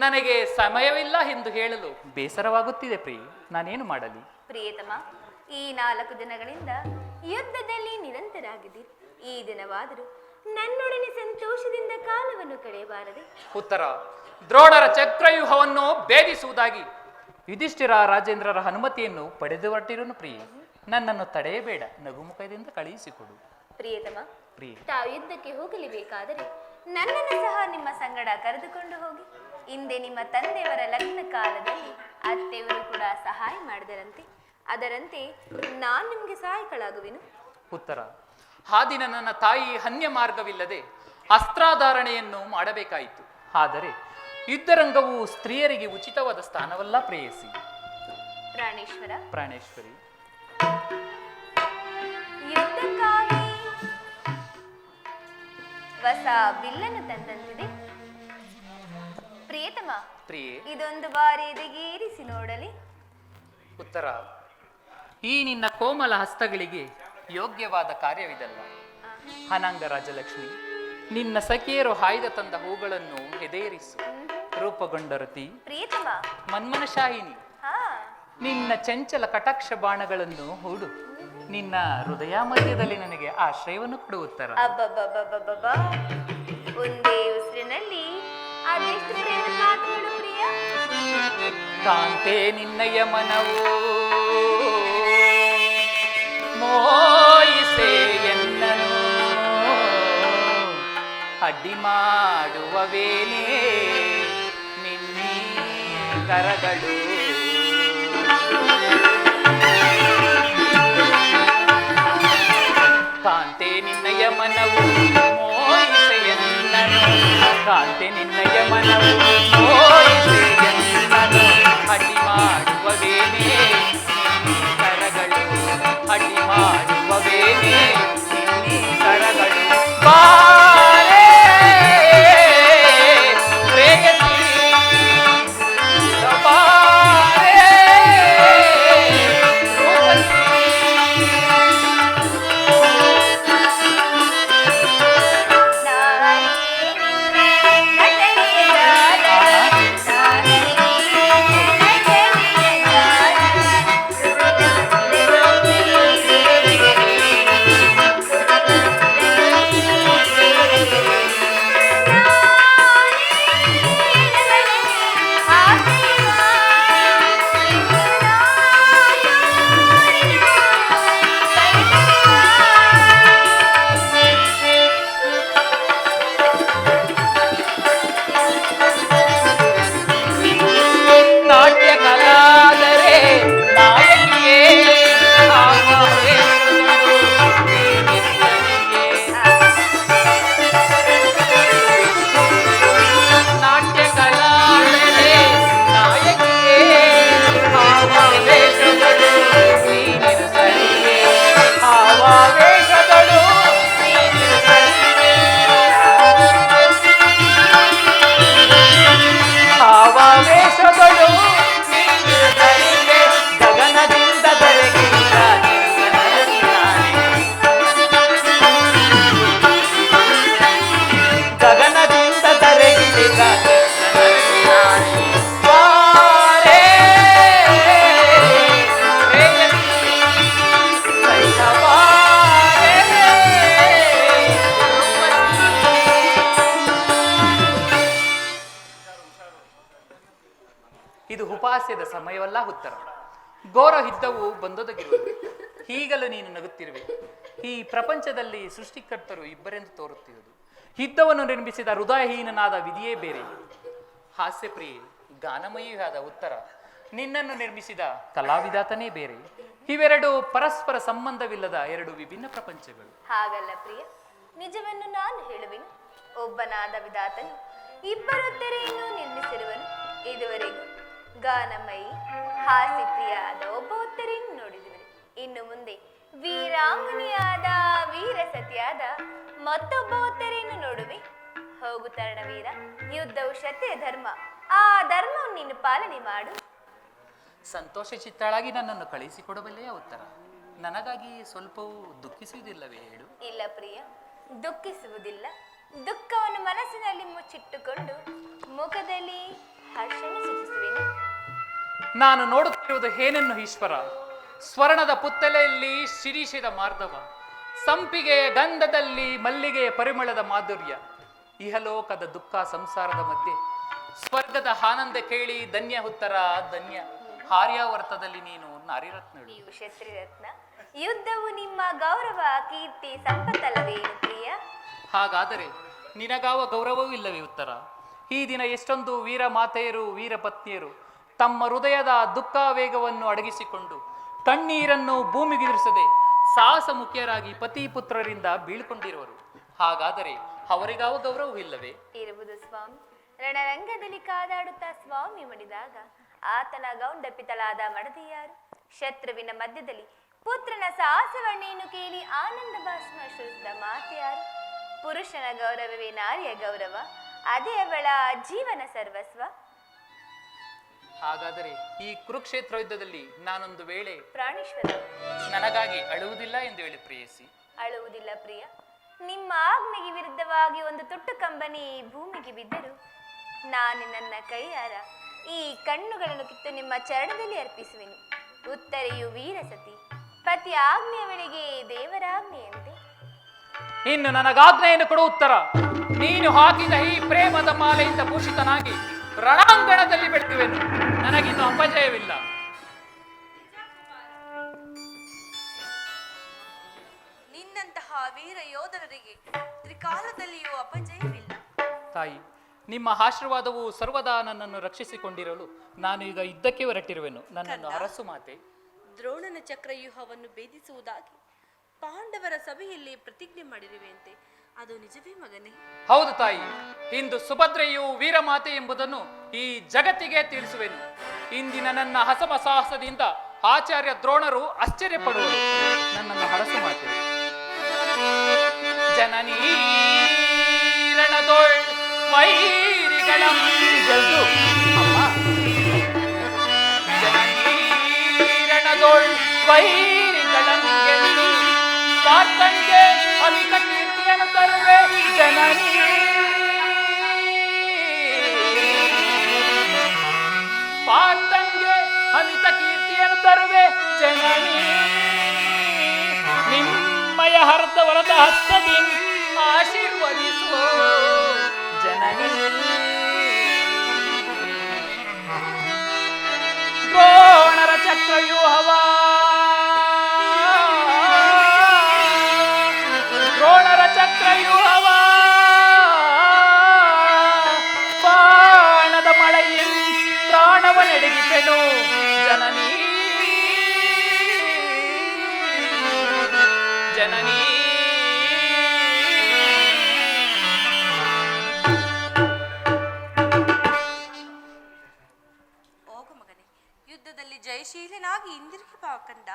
ನನಗೆ ಸಮಯವಿಲ್ಲ ಎಂದು ಹೇಳಲು ಬೇಸರವಾಗುತ್ತಿದೆ ಪ್ರಿಯೆ. ನಾನೇನು ಮಾಡಲಿ? ಪ್ರಿಯತಮ, ಈ 4 ದಿನಗಳಿಂದ ಯುದ್ಧದಲ್ಲಿ ನಿರಂತರಾಗಿದ್ದೀರಿ. ಈ ದಿನವಾದರೂ ನನ್ನೊಡನೆ ಸಂತೋಷದಿಂದ ಕಾಲವನ್ನು ಕಳೆಯಬಾರದೆ? ಉತ್ತರ, ದ್ರೋಣರ ಚಕ್ರವ್ಯೂಹವನ್ನು ಭೇದಿಸುವುದಾಗಿ ಯುಧಿಷ್ಠಿರ ರಾಜೇಂದ್ರರ ಅನುಮತಿಯನ್ನು ಪಡೆದು ಹೊರಟಿರುವನು ಪ್ರಿಯೆ. ನನ್ನನ್ನು ತಡೆಯಬೇಡ, ನಗುಮುಖದಿಂದ ಕಳುಹಿಸಿಕೊಡು. ಪ್ರಿಯತಮ, ಪ್ರಿಯೆ, ತಾವು ಯುದ್ಧಕ್ಕೆ ಹೋಗಲೇಬೇಕಾದರೆ ನನ್ನನ್ನು ಸಹ ನಿಮ್ಮ ಸಂಗಡ ಕರೆದುಕೊಂಡು ಹೋಗಿ. ಹಿಂದೆ ನಿಮ್ಮ ತಂದೆಯವರ ಲಗ್ನ ಕಾಲದಲ್ಲಿ ಅತ್ತೆಯವರು ಕೂಡ ಸಹಾಯ ಮಾಡಿದರಂತೆ. ಅದರಂತೆ ನಾನು ನಿಮಗೆ ಸಹಾಯಕಳಾಗುವೆನು. ಉತ್ತರ, ಆ ದಿನ ನನ್ನ ತಾಯಿ ಅನ್ಯ ಮಾರ್ಗವಿಲ್ಲದೆ ಅಸ್ತ್ರಾಧಾರಣೆಯನ್ನು ಮಾಡಬೇಕಾಯಿತು. ಆದರೆ ಯುದ್ಧರಂಗವು ಸ್ತ್ರೀಯರಿಗೆ ಉಚಿತವಾದ ಸ್ಥಾನವಲ್ಲ ಪ್ರೇಯಸಿ. ಪ್ರಾಣೇಶ್ವರ, ಪ್ರಾಣೇಶ್ವರಿ, ಯುದ್ಧಕ್ಕಾಗಿ ಹೊಸ ಬಿಲ್ಲನ್ನು ತಂದಂತಿದೆ. ಪ್ರಿಯತಮ, ಪ್ರಿಯೆ, ಇದೊಂದು ಬಾರಿ ಎದೆಗೇರಿಸಿ ನೋಡಲಿ. ಉತ್ತರ, ಈ ನಿನ್ನ ಕೋಮಲ ಹಸ್ತಗಳಿಗೆ ಯೋಗ್ಯವಾದ ಕಾರ್ಯವಿದಲ್ಲ. ಅನಂಗ ರಾಜಲಕ್ಷ್ಮಿ, ನಿನ್ನ ಸಖಿಯರು ಆಯ್ದ ತಂದ ಹೂಗಳನ್ನು ಎದೇರಿಸು. ರೂಪಗೊಂಡರತಿ, ಪ್ರಿಯತಮ, ಮನ್ಮನಶಾಹಿನಿ, ಹಾ, ನಿನ್ನ ಚಂಚಲ ಕಟಾಕ್ಷ ಬಾಣಗಳನ್ನು ಹೂಡು. ನಿನ್ನ ಹೃದಯ ಮಧ್ಯದಲ್ಲಿ ನನಗೆ ಆಶ್ರಯವನ್ನು ಕೊಡು. ಉತ್ತರ, ಅಬ್ಬಬ್ಬಬ್ಬಬ್ಬಬ್ಬ, ಒಂದೇ ಉಸಿರಿನಲ್ಲಿ ಅದೆಷ್ಟು ಪ್ರೇಮ ಮಾತುಗಳು ಪ್ರಿಯ. ಕಾಂತೆ ನಿನ್ನಯ ಮನವು ಮೋಯಿಸೆ ಎನ್ನನು ಅಡ್ಡಿ ಮಾಡುವವೇನೇ ನಿನ್ನೀ ಕರಗಳು. ಕಾಂತೆ ನಿನ್ನಯ ಮನವು ಮೋಯಿಸೆ ಎನ್ನನು, ಕಾಂತೆ ನಿನ್ನಯ ಮನವು ಮೋಯಿಸೆ ಎನ್ನನು ಅಡ್ಡಿ ಮಾಡುವವೇನೇ ನಿನ್ನೀ ಕರಗಳು. ಅಡ್ಡಿ ಮಾಡುವವೇನೇ ನಿನ್ನೀ ಕರಗಳು. ಬಾರೇ ಪ್ರೇಯಸಿ, ಬಾರೇ ರೂಪಸಿ. ನಾಟ್ಯ ಕಲಾದರೆ ನಾಯಕಿಯೇ ನಾಟ್ಯ ಕಲಾದರೆ ನಾಯಕಿಯೇ ಭಾವಾವೇಶಗಳು ನೀನಿರು ಸರಿಯೇ. ಭಾವಾವೇಶಗಳು ನೀನಿರು ಸರಿಯೇ. ಭಾವಾವೇಶಗಳು ನೀನಿರು ಸರಿಯೇ. ಗಗನದಿಂದ ಧರೆಗಿಳಿದ ಗಗನದಿಂದ ಧರೆಗಿಳಿದ ಬಾರೇ ಪ್ರೇಯಸಿ, ಸೈತ ಬಾರೇ ಇದು ಉಪಾಸ್ಯದ ಸಮಯವಲ್ಲ. ಉತ್ತರ, ಘೋರ ಯುದ್ಧವು ಬಂದೊದಗಿರುವುದು. ಈಗಲೂ ನೀನು ನಗುತ್ತಿರುವೆ. ಈ ಪ್ರಪಂಚದಲ್ಲಿ ಸೃಷ್ಟಿಕರ್ತರು ಇಬ್ಬರೆಂದು ತೋರುತ್ತಿರುವುದು. ಯುದ್ಧವನ್ನು ನಿರ್ಮಿಸಿದ ಹೃದಯಹೀನನಾದ ವಿಧಿಯೇ ಬೇರೆ. ಹಾಸ್ಯಪ್ರಿಯೆ ಗಾನಮಯಿಯಾದ ಉತ್ತರ, ನಿನ್ನನ್ನು ನಿರ್ಮಿಸಿದ ಕಲಾವಿದಾತನೇ ಬೇರೆ. ಇವೆರಡು ಪರಸ್ಪರ ಸಂಬಂಧವಿಲ್ಲದ ಎರಡು ವಿಭಿನ್ನ ಪ್ರಪಂಚಗಳು. ಹಾಗಲ್ಲ ಪ್ರಿಯ, ನಿಜವನ್ನು ನಾನು ಹೇಳುವೆನು. ಒಬ್ಬನಾದ ವಿಧಾತನು ಇಬ್ಬರು ತೆರೆಯನ್ನು ನಿರ್ಮಿಸಿರುವನು. ಇದುವರೆಗೂ ಗಾನಮಯಿ ಹಾಸ್ಯಪ್ರಿಯಾದ ಒಬ್ಬ ಉತ್ತರೆಯನ್ನು ನೋಡಿರುವನು. ಇನ್ನು ಮುಂದೆ ವೀರಾಂಗನಿಯಾದ ವೀರಸತಿಯಾದ ಮತ್ತೊಬ್ಬ ಉತ್ತರೆಯನ್ನು ನೋಡುವೆ. ಹೋಗು ತರಣವೀರ, ಯುದ್ಧವು ಕ್ಷತ್ರಿಯ ಧರ್ಮ. ಆ ಧರ್ಮವನ್ನು ನೀನು ಪಾಲನೆ ಮಾಡು. ಸಂತೋಷ ಚಿತ್ತಳಾಗಿ ನನ್ನನ್ನು ಕಳಿಸಿಕೊಡಬಲ್ಲೆಯ ಉತ್ತರ. ನನಗಾಗಿ ಸ್ವಲ್ಪವೂ ದುಃಖಿಸುವುದಿಲ್ಲವೇ ಹೇಳು? ಇಲ್ಲ ಪ್ರಿಯ, ದುಃಖಿಸುವುದಿಲ್ಲ. ದುಃಖವನ್ನು ಮನಸ್ಸಿನಲ್ಲಿ ಮುಚ್ಚಿಟ್ಟುಕೊಂಡು ಮುಖದಲ್ಲಿ ಹರ್ಷಣ ಸೂಚಿಸುವೆನು. ನಾನು ನೋಡುತ್ತಿರುವುದು ಏನೆನ್ನು ಈಶ್ವರ? ಸ್ವರ್ಣದ ಪುತ್ತಲೆಯಲ್ಲಿ ಶಿರೀಷದ ಮಾರ್ಧವ, ಸಂಪಿಗೆಯ ಗಂಧದಲ್ಲಿ ಮಲ್ಲಿಗೆಯ ಪರಿಮಳದ ಮಾಧುರ್ಯ. ಇಹಲೋಕದ ದುಃಖ ಸಂಸಾರದ ಮಧ್ಯೆ ಸ್ವರ್ಗದ ಆನಂದ ಕೇಳಿ ಧನ್ಯ ಉತ್ತರ ಧನ್ಯ. ಆರ್ಯಾವರ್ತದಲ್ಲಿ ನೀನು ನಾರಿರತ್ನಳು. ನೀವು ಕ್ಷತ್ರಿರತ್ನ. ಯುದ್ಧವು ನಿಮ್ಮ ಗೌರವ ಕೀರ್ತಿ ಸಂಪತ್ತಲ್ಲವೇನು ಪ್ರಿಯ? ಹಾಗಾದರೆ ನಿನಗಾವ ಗೌರವವೂ ಇಲ್ಲವೇ ಉತ್ತರ? ಈ ದಿನ ಎಷ್ಟೊಂದು ವೀರ ಮಾತೆಯರು ವೀರ ಪತ್ನಿಯರು ತಮ್ಮ ಹೃದಯದ ದುಃಖಾವೇಗವನ್ನು ಅಡಗಿಸಿಕೊಂಡು ಕಣ್ಣೀರನ್ನು ಭೂಮಿಗಿರಿಸದೆ ಸಾಹಸ ಮುಖ್ಯರಾಗಿ ಪತಿ ಪುತ್ರರಿಂದ ಬೀಳ್ಕೊಂಡಿರುವರು. ಹಾಗಾದರೆ ಅವರಿಗಾವ ಗೌರವವಿಲ್ಲವೇ? ಇರುವುದು ಸ್ವಾಮಿ. ರಣರಂಗದಲ್ಲಿ ಕಾದಾಡುತ್ತಾ ಸ್ವಾಮಿ ಮಡಿದಾಗ ಆತನ ಗೌಂಡಪಿತಳಾದ ಮಡದಿಯಾರು? ಶತ್ರುವಿನ ಮಧ್ಯದಲ್ಲಿ ಪುತ್ರನ ಸಾಹಸವನ್ನೇನು ಕೇಳಿ ಆನಂದ ಭಾಷ್ಮ ಶ್ರುತಿಸಿದ ಮಾತೆಯಾರು? ಪುರುಷನ ಗೌರವವೇ ನಾರಿಯ ಗೌರವ, ಅದೇ ಅವಳ ಜೀವನ ಸರ್ವಸ್ವ. ಹಾಗಾದರೆ ಈ ಕುರುಕ್ಷೇತ್ರ ಯುದ್ಧದಲ್ಲಿ ನಾನೊಂದು ವೇಳೆ ಪ್ರಾಣೇಶ್ವರ, ನನಗಾಗಿ ಅಳುವುದಿಲ್ಲ ಎಂದು ಹೇಳಿ ಪ್ರೇಯಸಿ. ಅಳುವುದಿಲ್ಲ ಪ್ರಿಯ. ನಿಮ್ಮ ಆಜ್ಞೆಗೆ ವಿರುದ್ಧವಾಗಿ ಒಂದು ತುಟ್ಟು ಕಂಬನಿ ಭೂಮಿಗೆ ಬಿದ್ದರು ನಾನು ನನ್ನ ಕೈಯಾರ ಈ ಕಣ್ಣುಗಳನ್ನು ಕಿತ್ತು ನಿಮ್ಮ ಚರಣದಲ್ಲಿ ಅರ್ಪಿಸುವೆನು. ಉತ್ತರೆಯು ವೀರಸತಿ, ಪತಿ ಆಜ್ಞೆಯ ವೇಳೆಗೆ ದೇವರಾಜ್ಞೆಯಂತೆ. ಇನ್ನು ನನಗಾಜ್ಞೆಯನ್ನು ಕೊಡು ಉತ್ತರ. ನೀನು ಹಾಕಿದ ಈ ಪ್ರೇಮದ ಮಾಲೆಯಿಂದ ಭೂಷಿತನಾಗಿ ರಣಾಂಗಣದಲ್ಲಿ ಬೆಳೆಯುವೆನು. ನನಗಿನ್ನು ಅಪಜಯವಿಲ್ಲ. ನಿನ್ನಂತಹ ವೀರ ಯೋಧರಿಗೆ ತ್ರಿಕಾಲದಲ್ಲಿಯೂ ಅಪಜಯವಿಲ್ಲ. ತಾಯಿ, ನಿಮ್ಮ ಆಶೀರ್ವಾದವು ಸರ್ವದಾ ನನ್ನನ್ನು ರಕ್ಷಿಸಿಕೊಂಡಿರಲು ನಾನು ಈಗ ಯುದ್ಧಕ್ಕೆ ಹೊರಟಿರುವೆನು. ನನ್ನನ್ನು ಅರಸು ಮಾತೆ. ದ್ರೋಣನ ಚಕ್ರವ್ಯೂಹವನ್ನು ಭೇದಿಸುವುದಾಗಿ ಪಾಂಡವರ ಸಭೆಯಲ್ಲಿ ಪ್ರತಿಜ್ಞೆ ಮಾಡಿರುವೆಯಂತೆ, ಅದು ನಿಜವೇ ಮಗನೇ? ಹೌದು ತಾಯಿ. ಇಂದು ಸುಭದ್ರೆಯು ವೀರಮಾತೆ ಎಂಬುದನ್ನು ಈ ಜಗತ್ತಿಗೆ ತಿಳಿಸುವೆನು. ಇಂದಿನ ನನ್ನ ಹಸಮ ಸಾಹಸದಿಂದ ಆಚಾರ್ಯ ದ್ರೋಣರು ಆಶ್ಚರ್ಯಪಡುವರು. ನನ್ನನ್ನು ಹರಸು ಮಾತೆ. ಜನನೀ ರಣದೊಳ್ ವೈರಿಗಳಂ ಗೆಲ್ದು ಅಮ್ಮ. ಜನನೀ ರಣದೊಳ್ ವೈರಿಗಳಂ ಗೆಲ್ದು ಪಾರ್ಥನಿಗೆ ಅಮಿತ ಕೀರ್ತಿಯನ್ನು ತರುವೆ ಜನನೀ. ಪಾರ್ಥನ್ಗೆ ಅಮಿತ ಕೀರ್ತಿಯನ್ನು ತರುವೆ ಜನನೀ. ನಿಮ್ಮಯ ಹರದ ವರದ ಹಸ್ತದಿ ಆಶೀರ್ವದಿಸೋ ಜನನೀ. ದ್ರೋಣರ ಚಕ್ರವ್ಯೂಹವ ಚಕ್ರವ್ಯೂಹವ ಬಾಣದ ಮಳೆಯಲ್ಲಿ ಪ್ರಾಣವನೆಡಗಿತೆನು ಜನನೀ. ಜನನೀ ಹೋಗು ಮಗನೇ, ಯುದ್ಧದಲ್ಲಿ ಜಯಶೀಲನಾಗಿ ಹಿಂದಿರುಗಿ ಬಾ ಕಂದ.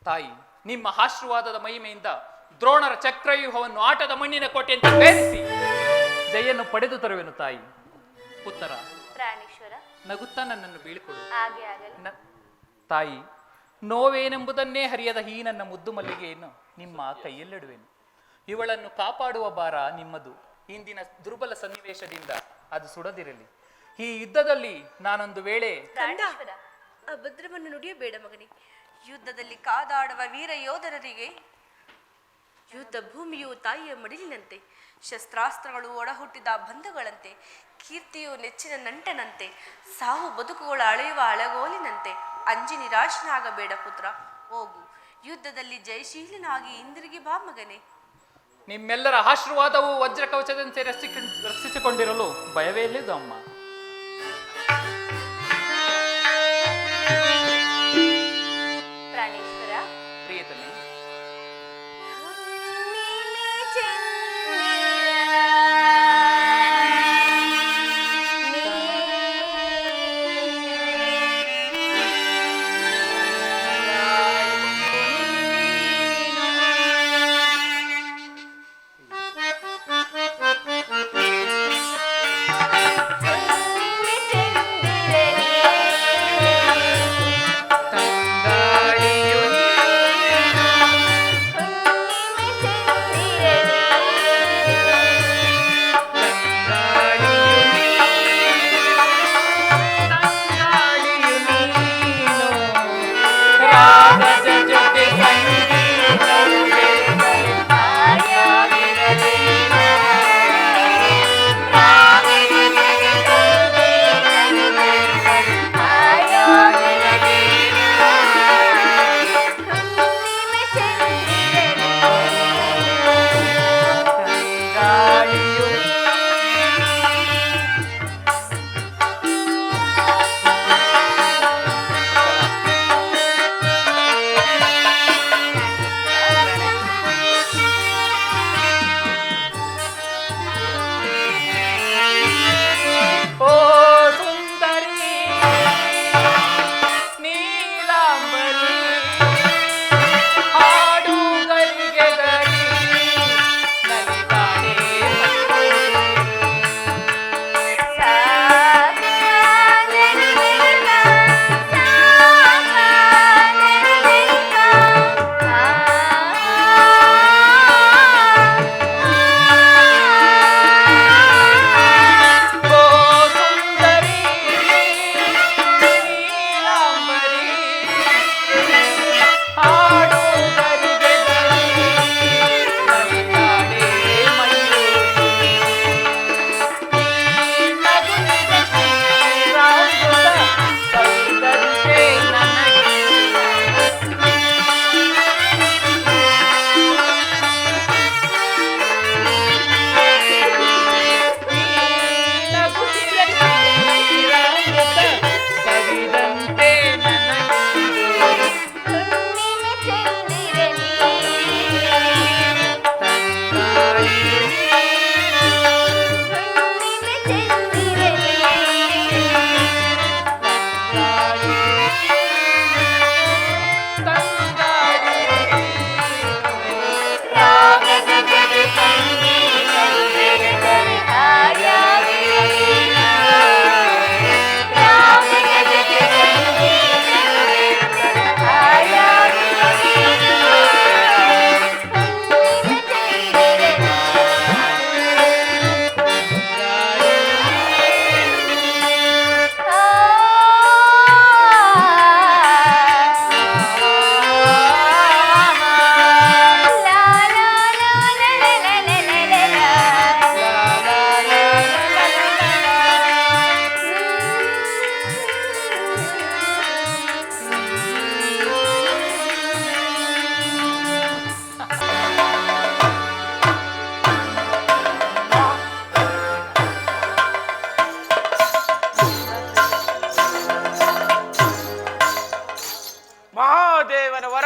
ತಾಯಿ, ನಿಮ್ಮ ಆಶೀರ್ವಾದದ ಮಹಿಮೆಯಿಂದ ದ್ರೋಣರ ಚಕ್ರವ್ಯೂಹವನ್ನು ಆಟದ ಮಣ್ಣಿನ ಕೋಟೆಯಂತೆ ಬೇರಿಸಿ ಜಯನ್ನು ಪಡೆದು ತರುವೆನು ತಾಯಿ. ಉತ್ತರ ಪ್ರಾಣೇಶ್ವರ, ನಗುತ್ತಾ ನನ್ನನ್ನು ಬೀಳ್ಕೊಡು. ಹಾಗೆ ಆಗಲಿ. ತಾಯಿ, ನೋವೇನೆಂಬುದನ್ನೇ ಹರಿಯದ ಈ ನನ್ನ ಮುದ್ದು ಮಲ್ಲಿಗೆಯನ್ನು ನಿಮ್ಮ ಕೈಯಲ್ಲಿಡುವೆನು. ಇವಳನ್ನು ಕಾಪಾಡುವ ಭಾರ ನಿಮ್ಮದು. ಇಂದಿನ ದುರ್ಬಲ ಸನ್ನಿವೇಶದಿಂದ ಅದು ಸುಡದಿರಲಿ. ಈ ಯುದ್ಧದಲ್ಲಿ ನಾನೊಂದು ವೇಳೆ ಪ್ರಾಣೇಶ್ವರ, ಅಭದ್ರವನ್ನು ನುಡಿಯಬೇಡ ಮಗನೇ. ಯುದ್ಧದಲ್ಲಿ ಕಾದಾಡುವ ವೀರ ಯೋಧರರಿಗೆ ಯುದ್ಧ ಭೂಮಿಯು ತಾಯಿಯ ಮಡಿಲಿನಂತೆ, ಶಸ್ತ್ರಾಸ್ತ್ರಗಳು ಒಡಹುಟ್ಟಿದ ಬಂಧುಗಳಂತೆ, ಕೀರ್ತಿಯು ನೆಚ್ಚಿನ ನಂಟನಂತೆ, ಸಾವು ಬದುಕುಗಳು ಅಳೆಯುವ ಅಳಗೋಲಿನಂತೆ. ಅಂಜಿ ನಿರಾಶನಾಗಬೇಡ ಪುತ್ರ, ಹೋಗು. ಯುದ್ಧದಲ್ಲಿ ಜಯಶೀಲನಾಗಿ ಹಿಂದಿರುಗಿ ಬಾ ಮಗನೇ. ನಿಮ್ಮೆಲ್ಲರ ಆಶೀರ್ವಾದವು ವಜ್ರ ಕವಚದಂತೆ ರಕ್ಷಿಸಿಕೊಂಡಿರಲು ಭಯವೇ ಇಲ್ಲದು ಅಮ್ಮ.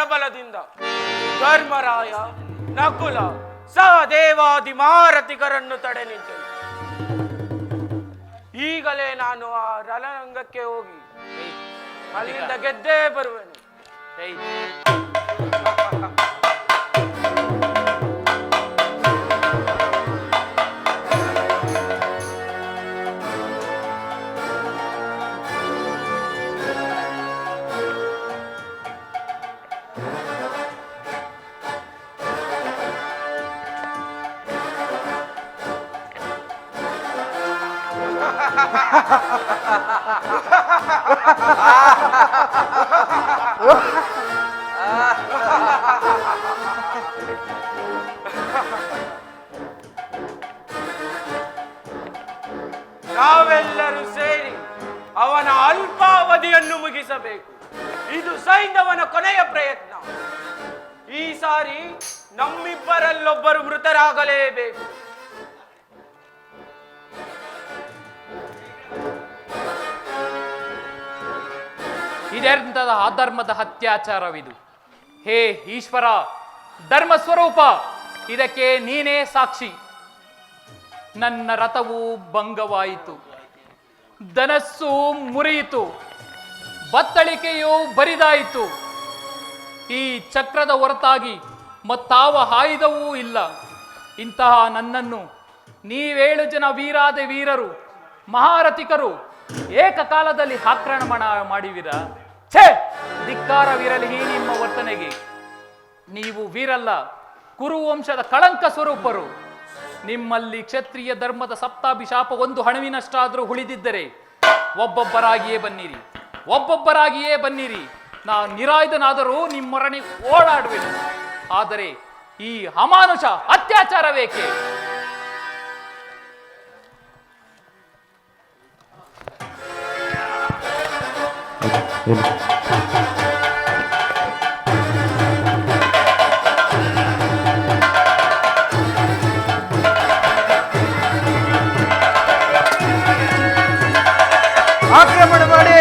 ವರಬಲದಿಂದ ಧರ್ಮರಾಯ, ನಕುಲ, ಸಹದೇವಾದಿ ಮಹಾರಥಿಕರನ್ನು ತಡೆ ನಿಂತನು. ಈಗಲೇ ನಾನು ಆ ರಣರಂಗಕ್ಕೆ ಹೋಗಿ ಅಲ್ಲಿಂದ ಗೆದ್ದೇ ಬರುವೆನು. ನಾವೆಲ್ಲರೂ ಸೇರಿ ಅವನ ಅಲ್ಪಾವಧಿಯನ್ನು ಮುಗಿಸಬೇಕು. ಇದು ಸೈಂಧವನ ಕೊನೆಯ ಪ್ರಯತ್ನ. ಈ ಸಾರಿ ನಮ್ಮಿಬ್ಬರಲ್ಲೊಬ್ಬರು ಮೃತರಾಗಲೇಬೇಕು. ಇದೆಂಥದ ಅಧರ್ಮದ ಅತ್ಯಾಚಾರವಿದು? ಹೇ ಈಶ್ವರ, ಧರ್ಮ ಸ್ವರೂಪ, ಇದಕ್ಕೆ ನೀನೇ ಸಾಕ್ಷಿ. ನನ್ನ ರಥವು ಭಂಗವಾಯಿತು, ಧನಸ್ಸು ಮುರಿಯಿತು, ಬತ್ತಳಿಕೆಯು ಬರಿದಾಯಿತು. ಈ ಚಕ್ರದ ಹೊರತಾಗಿ ಮತ್ತಾವ ಆಯುಧವೂ ಇಲ್ಲ. ಇಂತಹ ನನ್ನನ್ನು ನೀವೇಳು ಜನ ವೀರಾದ ವೀರರು, ಮಹಾರಥಿಕರು ಏಕಕಾಲದಲ್ಲಿ ಆಕ್ರಮಣ ಮಾಡಿವಿರ? ಛೇ, ಧಿಕ್ಕಾರವಿರಲಿ ಈ ನಿಮ್ಮ ವರ್ತನೆಗೆ. ನೀವು ವೀರಲ್ಲ, ಕುರುವಂಶದ ಕಳಂಕ ಸ್ವರೂಪರು. ನಿಮ್ಮಲ್ಲಿ ಕ್ಷತ್ರಿಯ ಧರ್ಮದ ಸಪ್ತಾಭಿಶಾಪ ಒಂದು ಹಣವಿನಷ್ಟಾದರೂ ಉಳಿದಿದ್ದರೆ ಒಬ್ಬೊಬ್ಬರಾಗಿಯೇ ಬನ್ನಿರಿ, ಒಬ್ಬೊಬ್ಬರಾಗಿಯೇ ಬನ್ನಿರಿ. ನಾನು ನಿರಾಯುಧನಾದರೂ ನಿಮ್ಮೊರಣಿ ಓಡಾಡುವೆನು. ಆದರೆ ಈ ಅಮಾನುಷ ಅತ್ಯಾಚಾರವೇಕೆ? ಆಕ್ರಮಣ ಮಾಡಿ.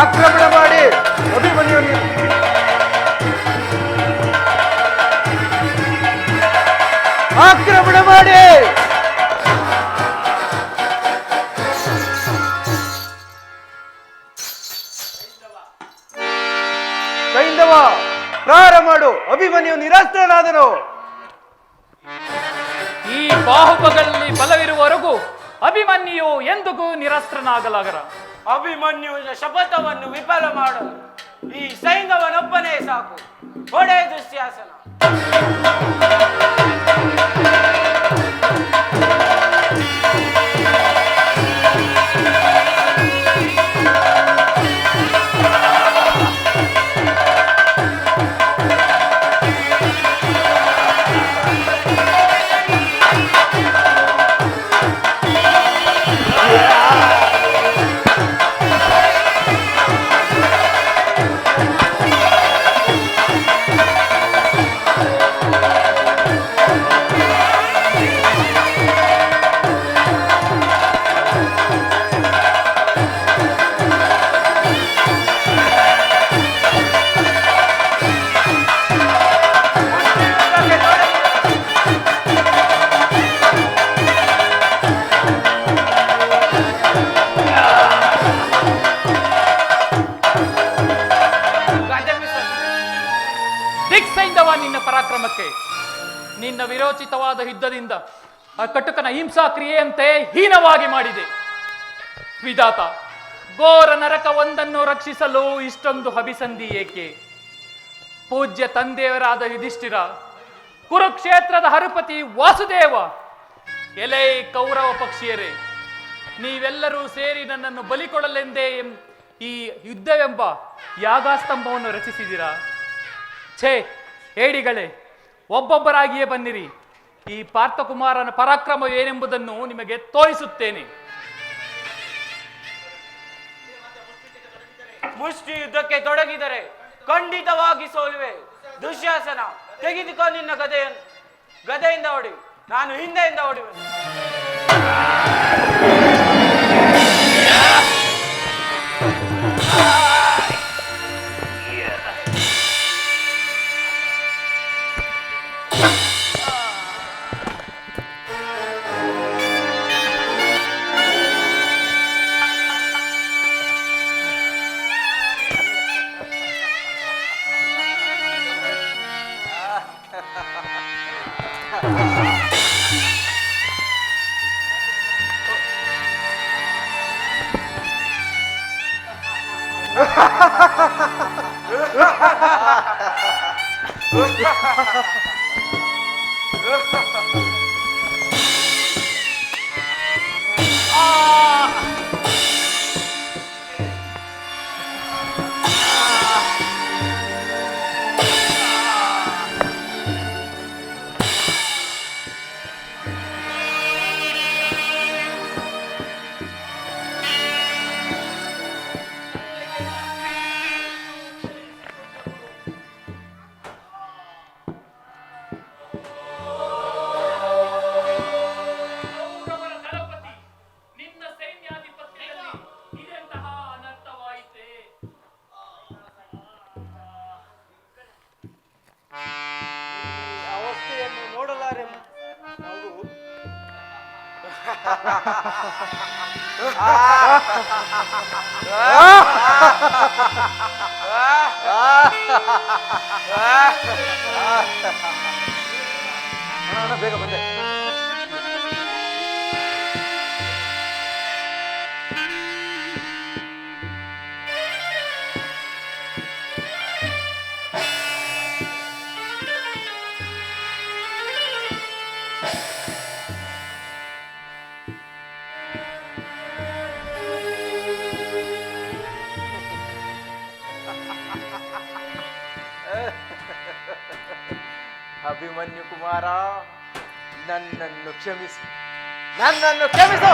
ಆಕ್ರಮಣ ಮಾಡಿ ಅಭಿಮನ್ಯುವನ್ನು ಆಕ್ರಮಣ ಮಾಡಿ. ಸೈಂಧವ, ಪ್ರಾರ ಮಾಡು. ಅಭಿಮನ್ಯು ನಿರಾಸ್ತ್ರನಾದನು. ಈ ಬಾಹುಬಗಳಲ್ಲಿ ಬಲವಿರುವವರೆಗೂ ಅಭಿಮನ್ಯು ಎಂದಿಗೂ ನಿರಾಸ್ತ್ರನಾಗಲಾಗರ. ಅಭಿಮನ್ಯುವಿನ ಶಪಥವನ್ನು ವಿಫಲ ಮಾಡಲು ಈ ಸೈಂಧವನೊಬ್ಬನೇ ಸಾಕು. ಹೊಡೆ ದುಶ್ಯಾಸನ. ನಿನ್ನ ಪರಾಕ್ರಮಕ್ಕೆ, ನಿನ್ನ ವಿರೋಚಿತವಾದ ಯುದ್ಧದಿಂದ ಆ ಕಟುಕನ ಹಿಂಸಾ ಕ್ರಿಯೆಯಂತೆ ಹೀನವಾಗಿ ಮಾಡಿದೆ. ವಿಧಾತ, ಘೋರ ನರಕವೊಂದನ್ನು ರಕ್ಷಿಸಲು ಇಷ್ಟೊಂದು ಅಭಿಸಂಧಿ ಏಕೆ? ಪೂಜ್ಯ ತಂದೆಯವರಾದ ಯುಧಿಷ್ಠಿರ, ಕುರುಕ್ಷೇತ್ರದ ಹರುಪತಿ ವಾಸುದೇವ, ಎಲೆ ಕೌರವ ಪಕ್ಷಿಯರೇ, ನೀವೆಲ್ಲರೂ ಸೇರಿ ನನ್ನನ್ನು ಬಲಿಕೊಡಲೆಂದೇ ಈ ಯುದ್ಧವೆಂಬ ಯಾಗಾಸ್ತಂಭವನ್ನು ರಚಿಸಿದಿರಾ? ಛೇ ಹೇಡಿಗಳೇ, ಒಬ್ಬೊಬ್ಬರಾಗಿಯೇ ಬನ್ನಿರಿ. ಈ ಪಾರ್ಥಕುಮಾರನ ಪರಾಕ್ರಮವೇನೆಂಬುದನ್ನು ನಿಮಗೆ ತೋರಿಸುತ್ತೇನೆ. ಮುಷ್ಟಿ ಯುದ್ಧಕ್ಕೆ ತೊಡಗಿದರೆ ಖಂಡಿತವಾಗಿ ಸೋಲುವೆ. ದುಶ್ಯಾಸನ, ತೆಗೆದುಕೋ ನಿನ್ನ ಗದೆಯನ್ನು. ಗದೆಯಿಂದ ಹೊಡಿ, ನಾನು ಹಿಂದೆಯಿಂದ ಹೊಡಿವೆ. ಅವಸ್ಥೆಯನ್ನು ನೋಡಲಾರೆ ಮಗು. ಬೇಗ ಬಂದೆ. ಅಭಿಮನ್ಯು ಕುಮಾರ, ನನ್ನನ್ನು ಕ್ಷಮಿಸು, ನನ್ನನ್ನು ಕ್ಷಮಿಸು.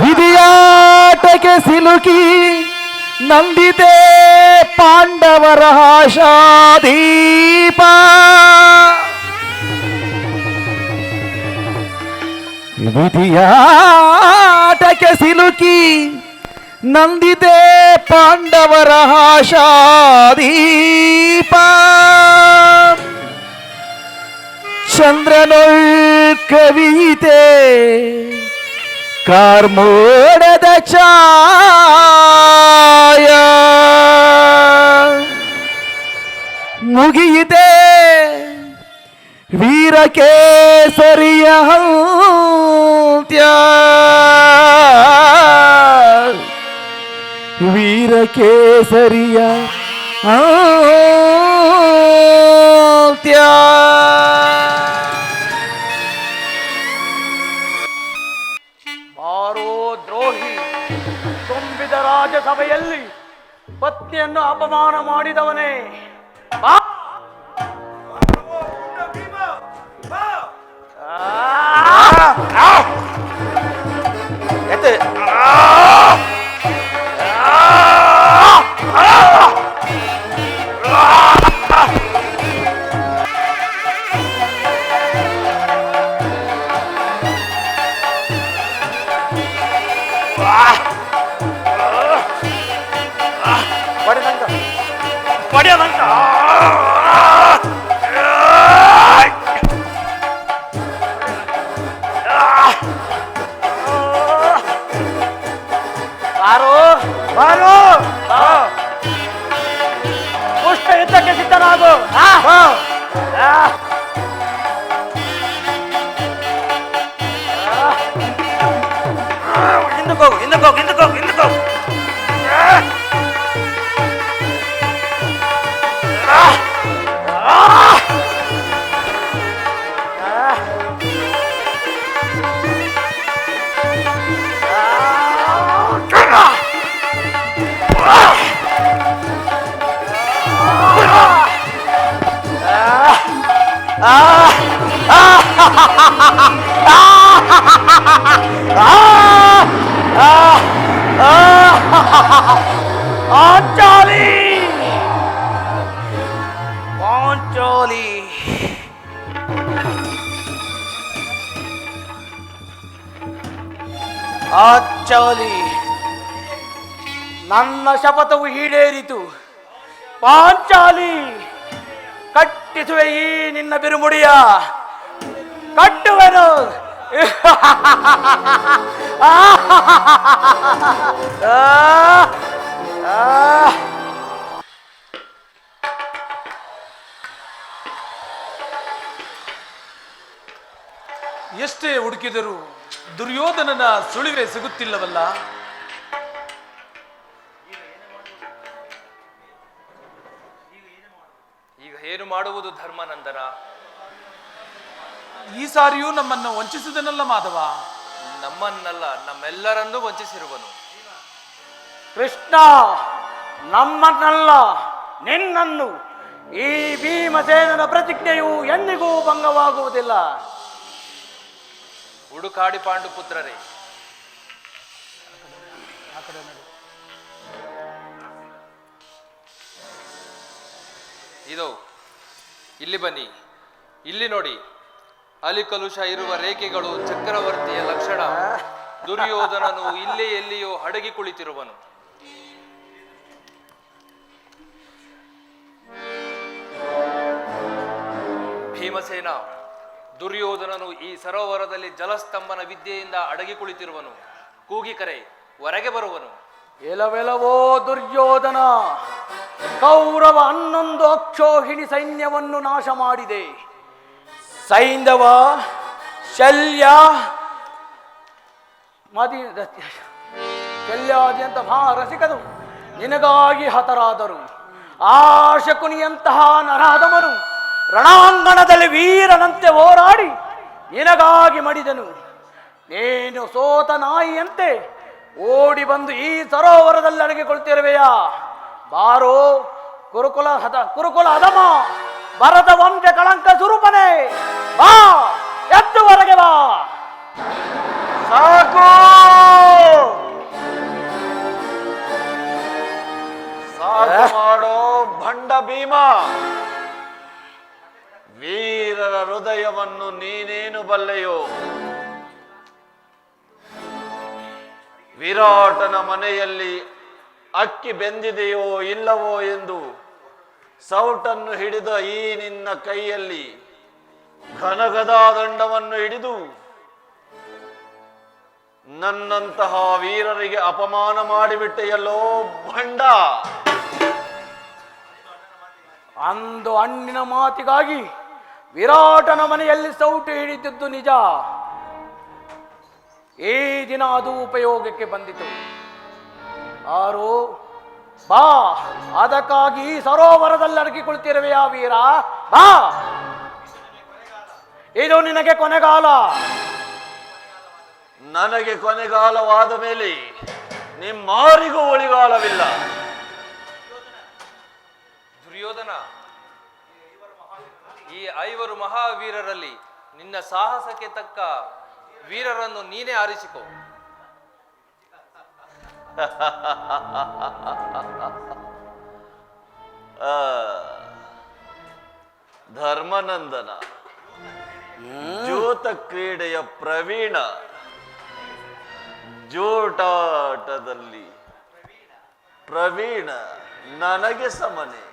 ವಿಧಿಯಾಟಕ್ಕೆ ಸಿಲುಕಿ ನಂದಿದೆ ಪಾಂಡವರ ಆಶಾದೀಪ. ವಿಧಿಯಾಟಕ್ಕೆ ಸಿಲುಕಿ ನಂದಿದೆ ಪಾಂಡವರ ಆಶಾದೀಪ. ಚಂದ್ರನೊಳ್ ಕವಿತೆ ಕಾರ್ಮೋಡದ ಛಾಯ ಮುಗಿಯಿದೆ ವೀರಕೇಸರಿಯ ಅಂತ್ಯ. ವೀರಕೇಸರಿಯ ಅಂತ್ಯ. ಬಾರೋ ದ್ರೋಹಿ, ತುಂಬಿದ ರಾಜಸಭೆಯಲ್ಲಿ ಪತ್ನಿಯನ್ನು ಅಪಮಾನ ಮಾಡಿದವನೇ, ಬಾ. ಪಡೆಯದಂತ ಬಾರೋ ಬಾರೋ, ಪುಷ್ಪ ಯುದ್ಧಕ್ಕೆ ಸಿದ್ಧನಾಗು. ಹಿಂದಕ್ಕೆ ಹೋಗು, ಹಿಂದಕ್ಕೆ ಹೋಗು, ಹಿಂದಕ್ಕೆ ಹೋಗು, ಹಿಂದಕ್ಕೆ ಹೋಗು. ಪಾಂಚಾಲಿ, ನನ್ನ ಶಪಥವು ಈಡೇರಿತು. ಪಾಂಚಾಲಿ, ಕಟ್ಟಿಸುವೆ ಈ ನಿನ್ನ ಬಿರುಮುಡಿಯ, ಕಟ್ಟುವೆನು. ಆ, ಆ. ಎಷ್ಟೇ ಹುಡುಕಿದರೂ ದುರ್ಯೋಧನನ ಸುಳಿವೆ ಸಿಗುತ್ತಿಲ್ಲವಲ್ಲ. ಈಗ ಏನು ಮಾಡುವುದು ಧರ್ಮಾನಂದನ? ಈ ಸಾರಿಯೂ ನಮ್ಮನ್ನು ವಂಚಿಸಿದನಲ್ಲ ಮಾಧವ. ನಮ್ಮನ್ನಲ್ಲ, ನಮ್ಮೆಲ್ಲರನ್ನೂ ವಂಚಿಸಿರುವನು. ಕೃಷ್ಣ, ನಮ್ಮನ್ನಲ್ಲ ನಿನ್ನನ್ನು. ಈ ಭೀಮಸೇನನ ಪ್ರತಿಜ್ಞೆಯು ಎಂದಿಗೂ ಭಂಗವಾಗುವುದಿಲ್ಲ. ಹುಡುಕಾಡಿ ಪಾಂಡುಪುತ್ರರೇ, ಇದು ಇಲ್ಲಿ ಬನ್ನಿ. ಇಲ್ಲಿ ನೋಡಿ, ಅಲಿಕಲುಷ ಇರುವ ರೇಖೆಗಳು ಚಕ್ರವರ್ತಿಯ ಲಕ್ಷಣ. ದುರ್ಯೋಧನನು ಇಲ್ಲೇ ಎಲ್ಲಿಯೋ ಅಡಗಿ ಕುಳಿತಿರುವನು. ಭೀಮಸೇನ, ದುರ್ಯೋಧನನು ಈ ಸರೋವರದಲ್ಲಿ ಜಲಸ್ತಂಭನ ವಿದ್ಯೆಯಿಂದ ಅಡಗಿ ಕುಳಿತಿರುವನು. ಕೂಗಿ ಕರೆ, ಹೊರಗೆ ಬರುವನು. ಎಲವೆಲವೋ ದುರ್ಯೋಧನ, ಕೌರವ 11 ಅಕ್ಷೋಹಿಣಿ ಸೈನ್ಯವನ್ನು ನಾಶ ಮಾಡಿದೆ. ಸೈಂಧವ, ಶಲ್ಯ, ಶಲ್ಯಾದಿಯಂತ ಮಹಾರಸಿಕರು ನಿನಗಾಗಿ ಹತರಾದರು. ಆ ಶಕುನಿಯಂತಹ ನರಾಧಮನು ರಣಾಂಗಣದಲ್ಲಿ ವೀರನಂತೆ ಹೋರಾಡಿ ನಿನಗಾಗಿ ಮಡಿದನು. ನೀನು ಸೋತ ನಾಯಿಯಂತೆ ಓಡಿ ಬಂದು ಈ ಸರೋವರದಲ್ಲಿ ಅಡಗಿಕೊಳ್ತಿರುವೆಯಾ? ಬಾರೋ ಕುರುಕುಲ ಅಧಮ, ಭರತ ವಂಶ ಕಳಂಕ ಸ್ವರೂಪನೇ, ಬಾ, ಎದ್ದುವರೆಗೆ ಬಾ. ಸಾಕು ಸಾಕು ಮಾಡೋ ಭಂಡ ಭೀಮ. ವೀರರ ಹೃದಯವನ್ನು ನೀನೇನು ಬಲ್ಲೆಯೋ? ವಿರಾಟನ ಮನೆಯಲ್ಲಿ ಅಕ್ಕಿ ಬೆಂದಿದೆಯೋ ಇಲ್ಲವೋ ಎಂದು ಸೌಟನ್ನು ಹಿಡಿದ ಈ ನಿನ್ನ ಕೈಯಲ್ಲಿ ಘನಗದಾ ದಂಡವನ್ನು ಹಿಡಿದು ನನ್ನಂತಹ ವೀರರಿಗೆ ಅಪಮಾನ ಮಾಡಿಬಿಟ್ಟೆಯಲ್ಲೋ ಭಂಡ. ಅಂದು ಹಣ್ಣಿನ ಮಾತಿಗಾಗಿ ವಿರಾಟನ ಮನೆಯಲ್ಲಿ ಸೌಟು ಹಿಡಿದಿದ್ದು ನಿಜ. ಈ ದಿನ ಅದು ಉಪಯೋಗಕ್ಕೆ ಬಂದಿತು. ಆರು ಬಾ, ಅದಕ್ಕಾಗಿ ಸರೋವರದಲ್ಲಿ ಅಡಗಿಕೊಳ್ತಿರುವೆಯಾ ವೀರ? ಬಾ, ಇದು ನಿನಗೆ ಕೊನೆಗಾಲ. ನನಗೆ ಕೊನೆಗಾಲವಾದ ಮೇಲೆ ನಿಮ್ಮಾರಿಗೂ ಒಳಿಗಾಲವಿಲ್ಲ. ದುರ್ಯೋಧನ, ಈ 5 ಮಹಾವೀರರಲ್ಲಿ ನಿನ್ನ ಸಾಹಸಕ್ಕೆ ತಕ್ಕ ವೀರರನ್ನು ನೀನೇ ಆರಿಸಿಕೊ. ಧರ್ಮನಂದನ, ಜೂತ ಕ್ರೀಡೆಯ ಪ್ರವೀಣ, ಜೂಟಾಟದಲ್ಲಿ ಪ್ರವೀಣ ನನಗೆ ಸಮನೆ.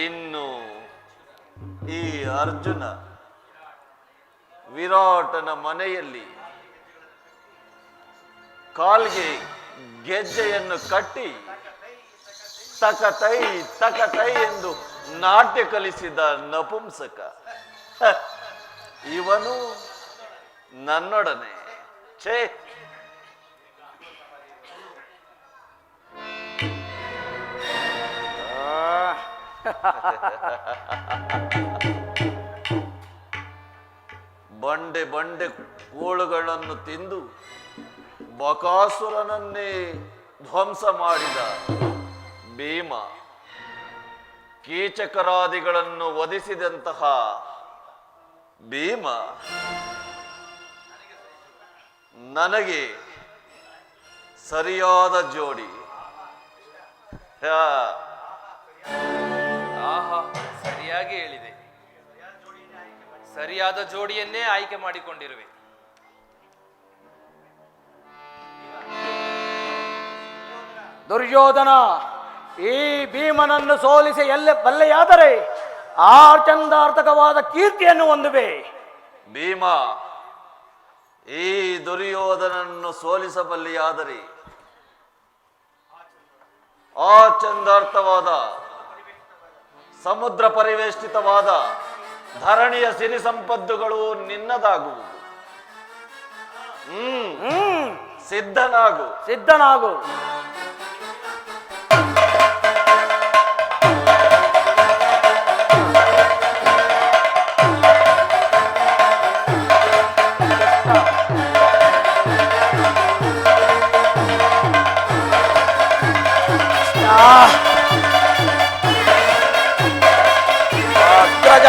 ಇನ್ನು ಈ ಅರ್ಜುನ ವಿರಾಟನ ಮನೆಯಲ್ಲಿ ಕಾಲ್ಗೆ ಗೆಜ್ಜೆಯನ್ನು ಕಟ್ಟಿ ತಕತೈ ತಕತೈ ಎಂದು ನಾಟ್ಯ ಕಲಿಸಿದ ನಪುಂಸಕ. ಇವನು ನನ್ನೊಡನೆ ಛೇ ಬಂಡೆ ಬಂಡೆ ಕೂಳುಗಳನ್ನು ತಿಂದು ಬಕಾಸುರನನ್ನೇ ಧ್ವಂಸ ಮಾಡಿದ ಭೀಮ, ಕೀಚಕರಾದಿಗಳನ್ನು ವಧಿಸಿದಂತಹ ಭೀಮ ನನಗೆ ಸರಿಯಾದ ಜೋಡಿ. ಆಹಾ, ಸರಿ ಸರಿಯಾಗಿ ಹೇಳಿದೆ. ಸರಿಯಾದ ಜೋಡಿಯನ್ನೇ ಆಯ್ಕೆ ಮಾಡಿಕೊಂಡಿರುವೆ. ದುರ್ಯೋಧನ, ಈ ಭೀಮನನ್ನು ಸೋಲಿಸಿ ಎಲ್ಲ ಬಲ್ಲೆಯಾದರೆ ಆ ಚಂದಾರ್ಥಕವಾದ ಕೀರ್ತಿಯನ್ನು ಹೊಂದುವೆ. ಭೀಮ, ಈ ದುರ್ಯೋಧನನ್ನು ಸೋಲಿಸಬಲ್ಲಿಯಾದರೆ ಆ ಚಂದಾರ್ಥವಾದ ಸಮುದ್ರ ಪರಿವೇಷ್ಟಿತವಾದ ಧರಣಿಯ ಸಿರಿ ಸಂಪತ್ತುಗಳು ನಿನ್ನದಾಗುವುದು. ಸಿದ್ಧನಾಗು. ಸಿದ್ಧನಾಗು. ಅಗ್ರಜ,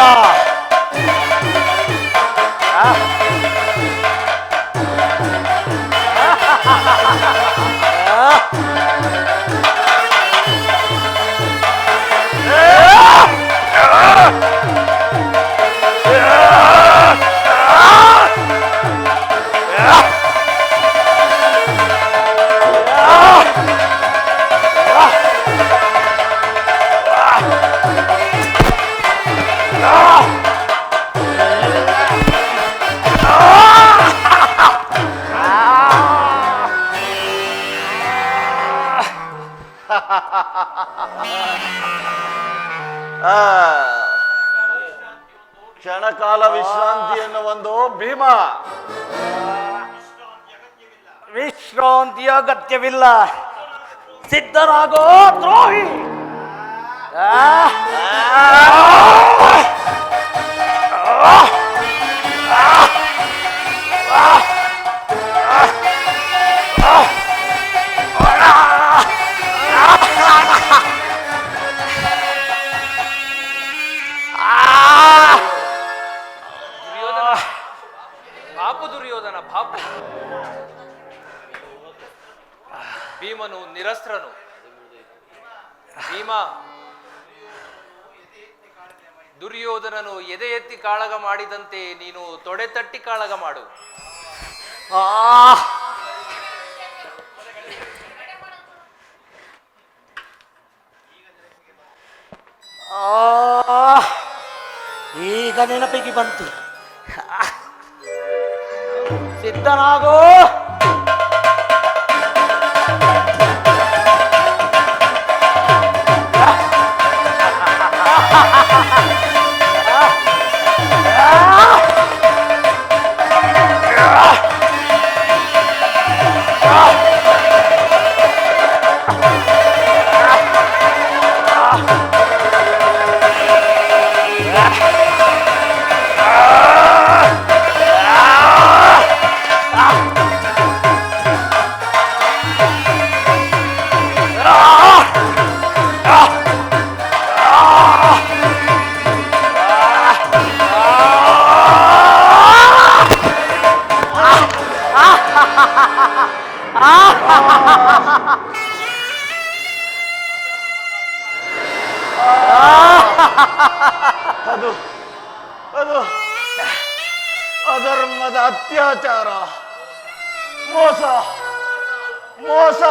ಕ್ಷಣಕಾಲ ವಿಶ್ರಾಂತಿಯನ್ನು ಒಂದು ಭೀಮ. ವಿಶ್ರಾಂತಿಯ ಅಗತ್ಯವಿಲ್ಲ. ಸಿದ್ಧರಾಗೋ ದ್ರೋಹಿ. ದುರ್ಯೋಧನ ಬಾಪು. ಭೀಮನು ನಿರಸ್ತ್ರನು. ಭೀಮ, ದುರ್ಯೋಧನನು ಎದೆ ಎತ್ತಿ ಕಾಳಗ ಮಾಡಿದಂತೆ ನೀನು ತೊಡೆ ತಟ್ಟಿ ಕಾಳಗ ಮಾಡು. ಈಗ ನೆನಪಿಗೆ ಬಂತು. ಸಿದ್ಧನಾಗೋ. ಅದು ಅದು ಅಧರ್ಮದ ಅತ್ಯಾಚಾರ, ಮೋಸ ಮೋಸ.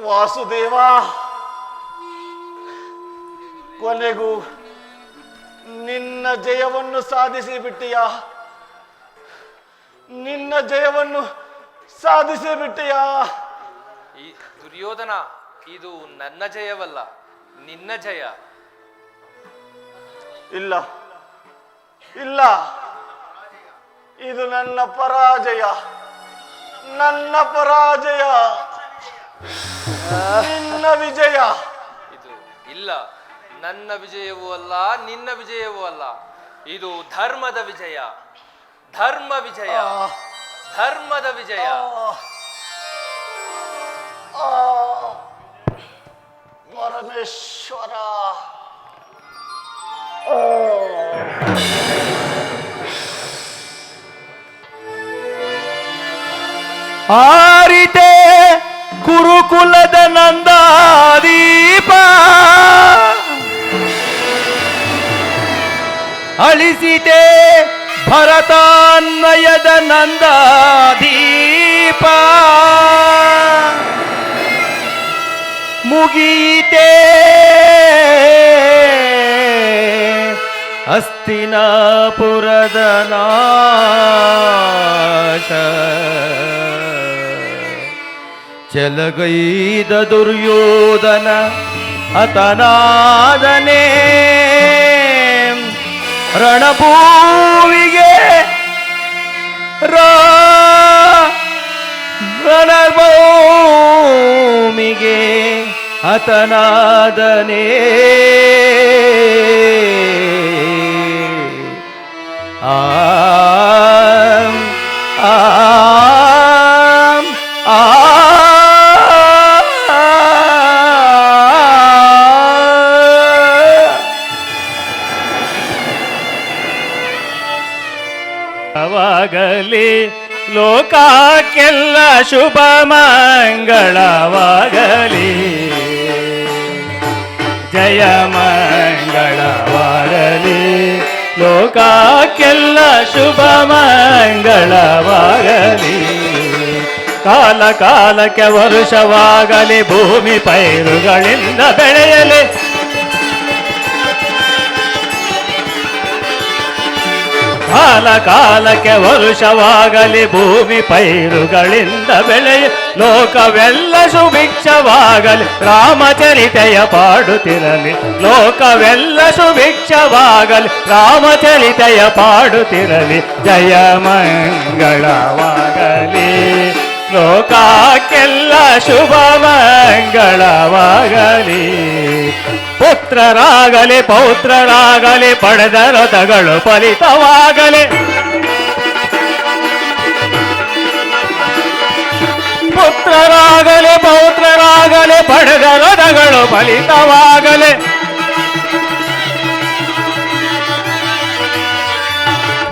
ವಾಸುದೇವ, ಕೊನೆಗೂ ನಿನ್ನ ಜಯವನ್ನು ಸಾಧಿಸಿ ಬಿಟ್ಟಿಯ. ನಿನ್ನ ಜಯವನ್ನು ಸಾಧಿಸಿ ಬಿಟ್ಟಿಯ. ಈ ದುರ್ಯೋಧನ, ಇದು ನನ್ನ ಜಯವಲ್ಲ, ನಿನ್ನ ಜಯ. ಇಲ್ಲ ಇಲ್ಲ, ಇದು ನನ್ನ ಪರಾಜಯ, ನನ್ನ ಪರಾಜಯ. ನಿನ್ನ ವಿಜಯ. ಇದು ಇಲ್ಲ, ನನ್ನ ವಿಜಯವೂ ಅಲ್ಲ, ನಿನ್ನ ವಿಜಯವೂ ಅಲ್ಲ. ಇದು ಧರ್ಮದ ವಿಜಯ, ಧರ್ಮ ವಿಜಯ, ಧರ್ಮದ ವಿಜಯ. ಪರಮೇಶ್ವರ. ಆರಿತೆ ಕುರುಕುಲದ ನಂದಾದೀಪ ಅಳಿಸಿತೆ ಭರತಾನ್ವಯದ ನಂದಾದೀಪ ಮುಗೀತೆ ಹಸ್ತಿನಾಪುರದ ನಾಶ ಚೆಲಗೈದ ದುರ್ಯೋಧನ ಹತನಾದನೇ ರಣಭೂಮಿಗೆ ರಣಭೂಮಿಗೆ ಹತನಾದನೇ ಆಂ ಆಂ ಆಗಲಿ ಲೋಕಕ್ಕೆಲ್ಲ ಶುಭ ಮಂಗಳವಾಗಲಿ ಜಯ ಮಂಗಳವಾಗಲಿ ಲೋಕಕ್ಕೆಲ್ಲ ಶುಭ ಮಂಗಳವಾಗಲಿ ಕಾಲ ಕಾಲಕ್ಕೆ ವರುಷವಾಗಲಿ ಭೂಮಿ ಪೈರುಗಳಿಂದ ಬೆಳೆಯಲಿ ಕಾಲ ಕಾಲಕ್ಕೆ ವರುಷವಾಗಲಿ ಭೂಮಿ ಪೈರುಗಳಿಂದ ಬೆಳೆಯ ಲೋಕವೆಲ್ಲ ಸುಭಿಕ್ಷವಾಗಲಿ ರಾಮಚರಿತೆಯ ಪಾಡುತ್ತಿರಲಿ ಲೋಕವೆಲ್ಲ ಸುಭಿಕ್ಷವಾಗಲಿ ರಾಮಚರಿತೆಯ ಪಾಡುತ್ತಿರಲಿ ಜಯ ಮಂಗಳವಾಗಲಿ ಲೋಕಕ್ಕೆಲ್ಲ ಶುಭ ಮಂಗಳವಾಗಲಿ ಪುತ್ರರಾಗಲಿ ಪೌತ್ರರಾಗಲಿ ಪಡೆದ ರಥಗಳು ಫಲಿತವಾಗಲಿ ಪುತ್ರರಾಗಲಿ ಪೌತ್ರರಾಗಲಿ ಪಡೆದ ರಥಗಳು ಫಲಿತವಾಗಲಿ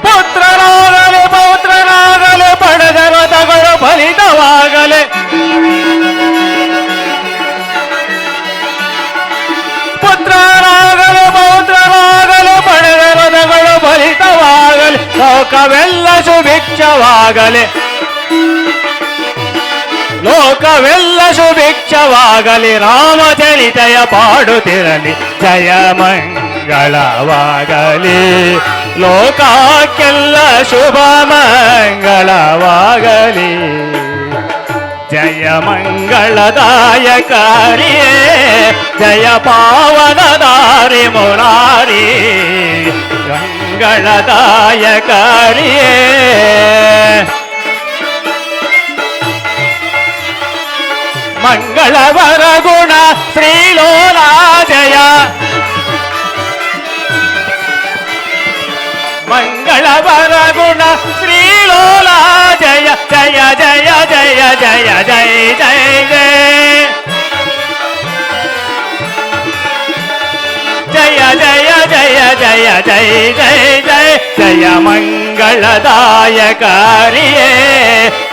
ಪುತ್ರರಾಗಲಿ ಪೌತ್ರರಾಗಲಿ ಪಡೆದ ರಥಗಳು ಫಲಿತವಾಗಲಿ ಪುತ್ರರಾಗಲಿ ಪೌತ್ರರಾಗಲಿ ಪಡೆದ ರಥಗಳು ಫಲಿತವಾಗಲಿ ಲೋಕವೆಲ್ಲ ಸುಭಿಕ್ಷವಾಗಲಿ ಲೋಕವೆಲ್ಲ ಸುಭಿಕ್ಷವಾಗಲಿ ರಾಮಚರಿತೆಯ ಪಾಡುತ್ತಿರಲಿ ಜಯ ಮಂಗಳವಾಗಲಿ ಲೋಕಕ್ಕೆಲ್ಲ ಶುಭ ಮಂಗಳವಾಗಲಿ ಜಯ ಮಂಗಳದಾಯಕಾರಿಯೇ ಜಯ ಪಾವನದಾರಿ ಮುರಾರಿ ಮಂಗಳದಾಯಕಾರಿಯೇ ಮಂಗಳವರ ಗುಣ ಶ್ರೀಲೋಲಾ ಜಯ ಮಂಗಳವರ ಗುಣ ಶ್ರೀಲೋಲಾ ಜಯ ಜಯ ಜಯ ಜಯ ಜಯ ಜಯ ಜಯ ಜಯ ಜಯ ಜಯ ಜಯ ಜಯ ಜಯ ಜಯ ಜಯ ಮಂಗಳದಾಯಕಾರಿಯೇ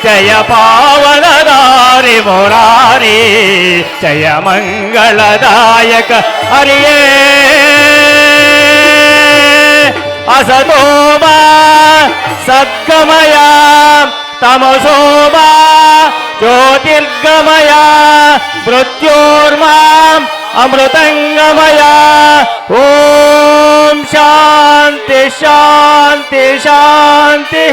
ಜಯ ಪಾವನದಾರಿ ಮುರಾರಿ ಜಯ ಮಂಗಳದಾಯಕ ಹರಿಯೇ ಅಸತೋಮ ಸದ್ಗಮಯ ತಮಸೋಮ ಜ್ಯೋತಿರ್ಗಮಯ ಮೃತ್ಯೋರ್ಮಾಂ ಅಮೃತಂಗಮಯ ಓಂ ಶಾಂತಿ ಶಾಂತಿ ಶಾಂತಿ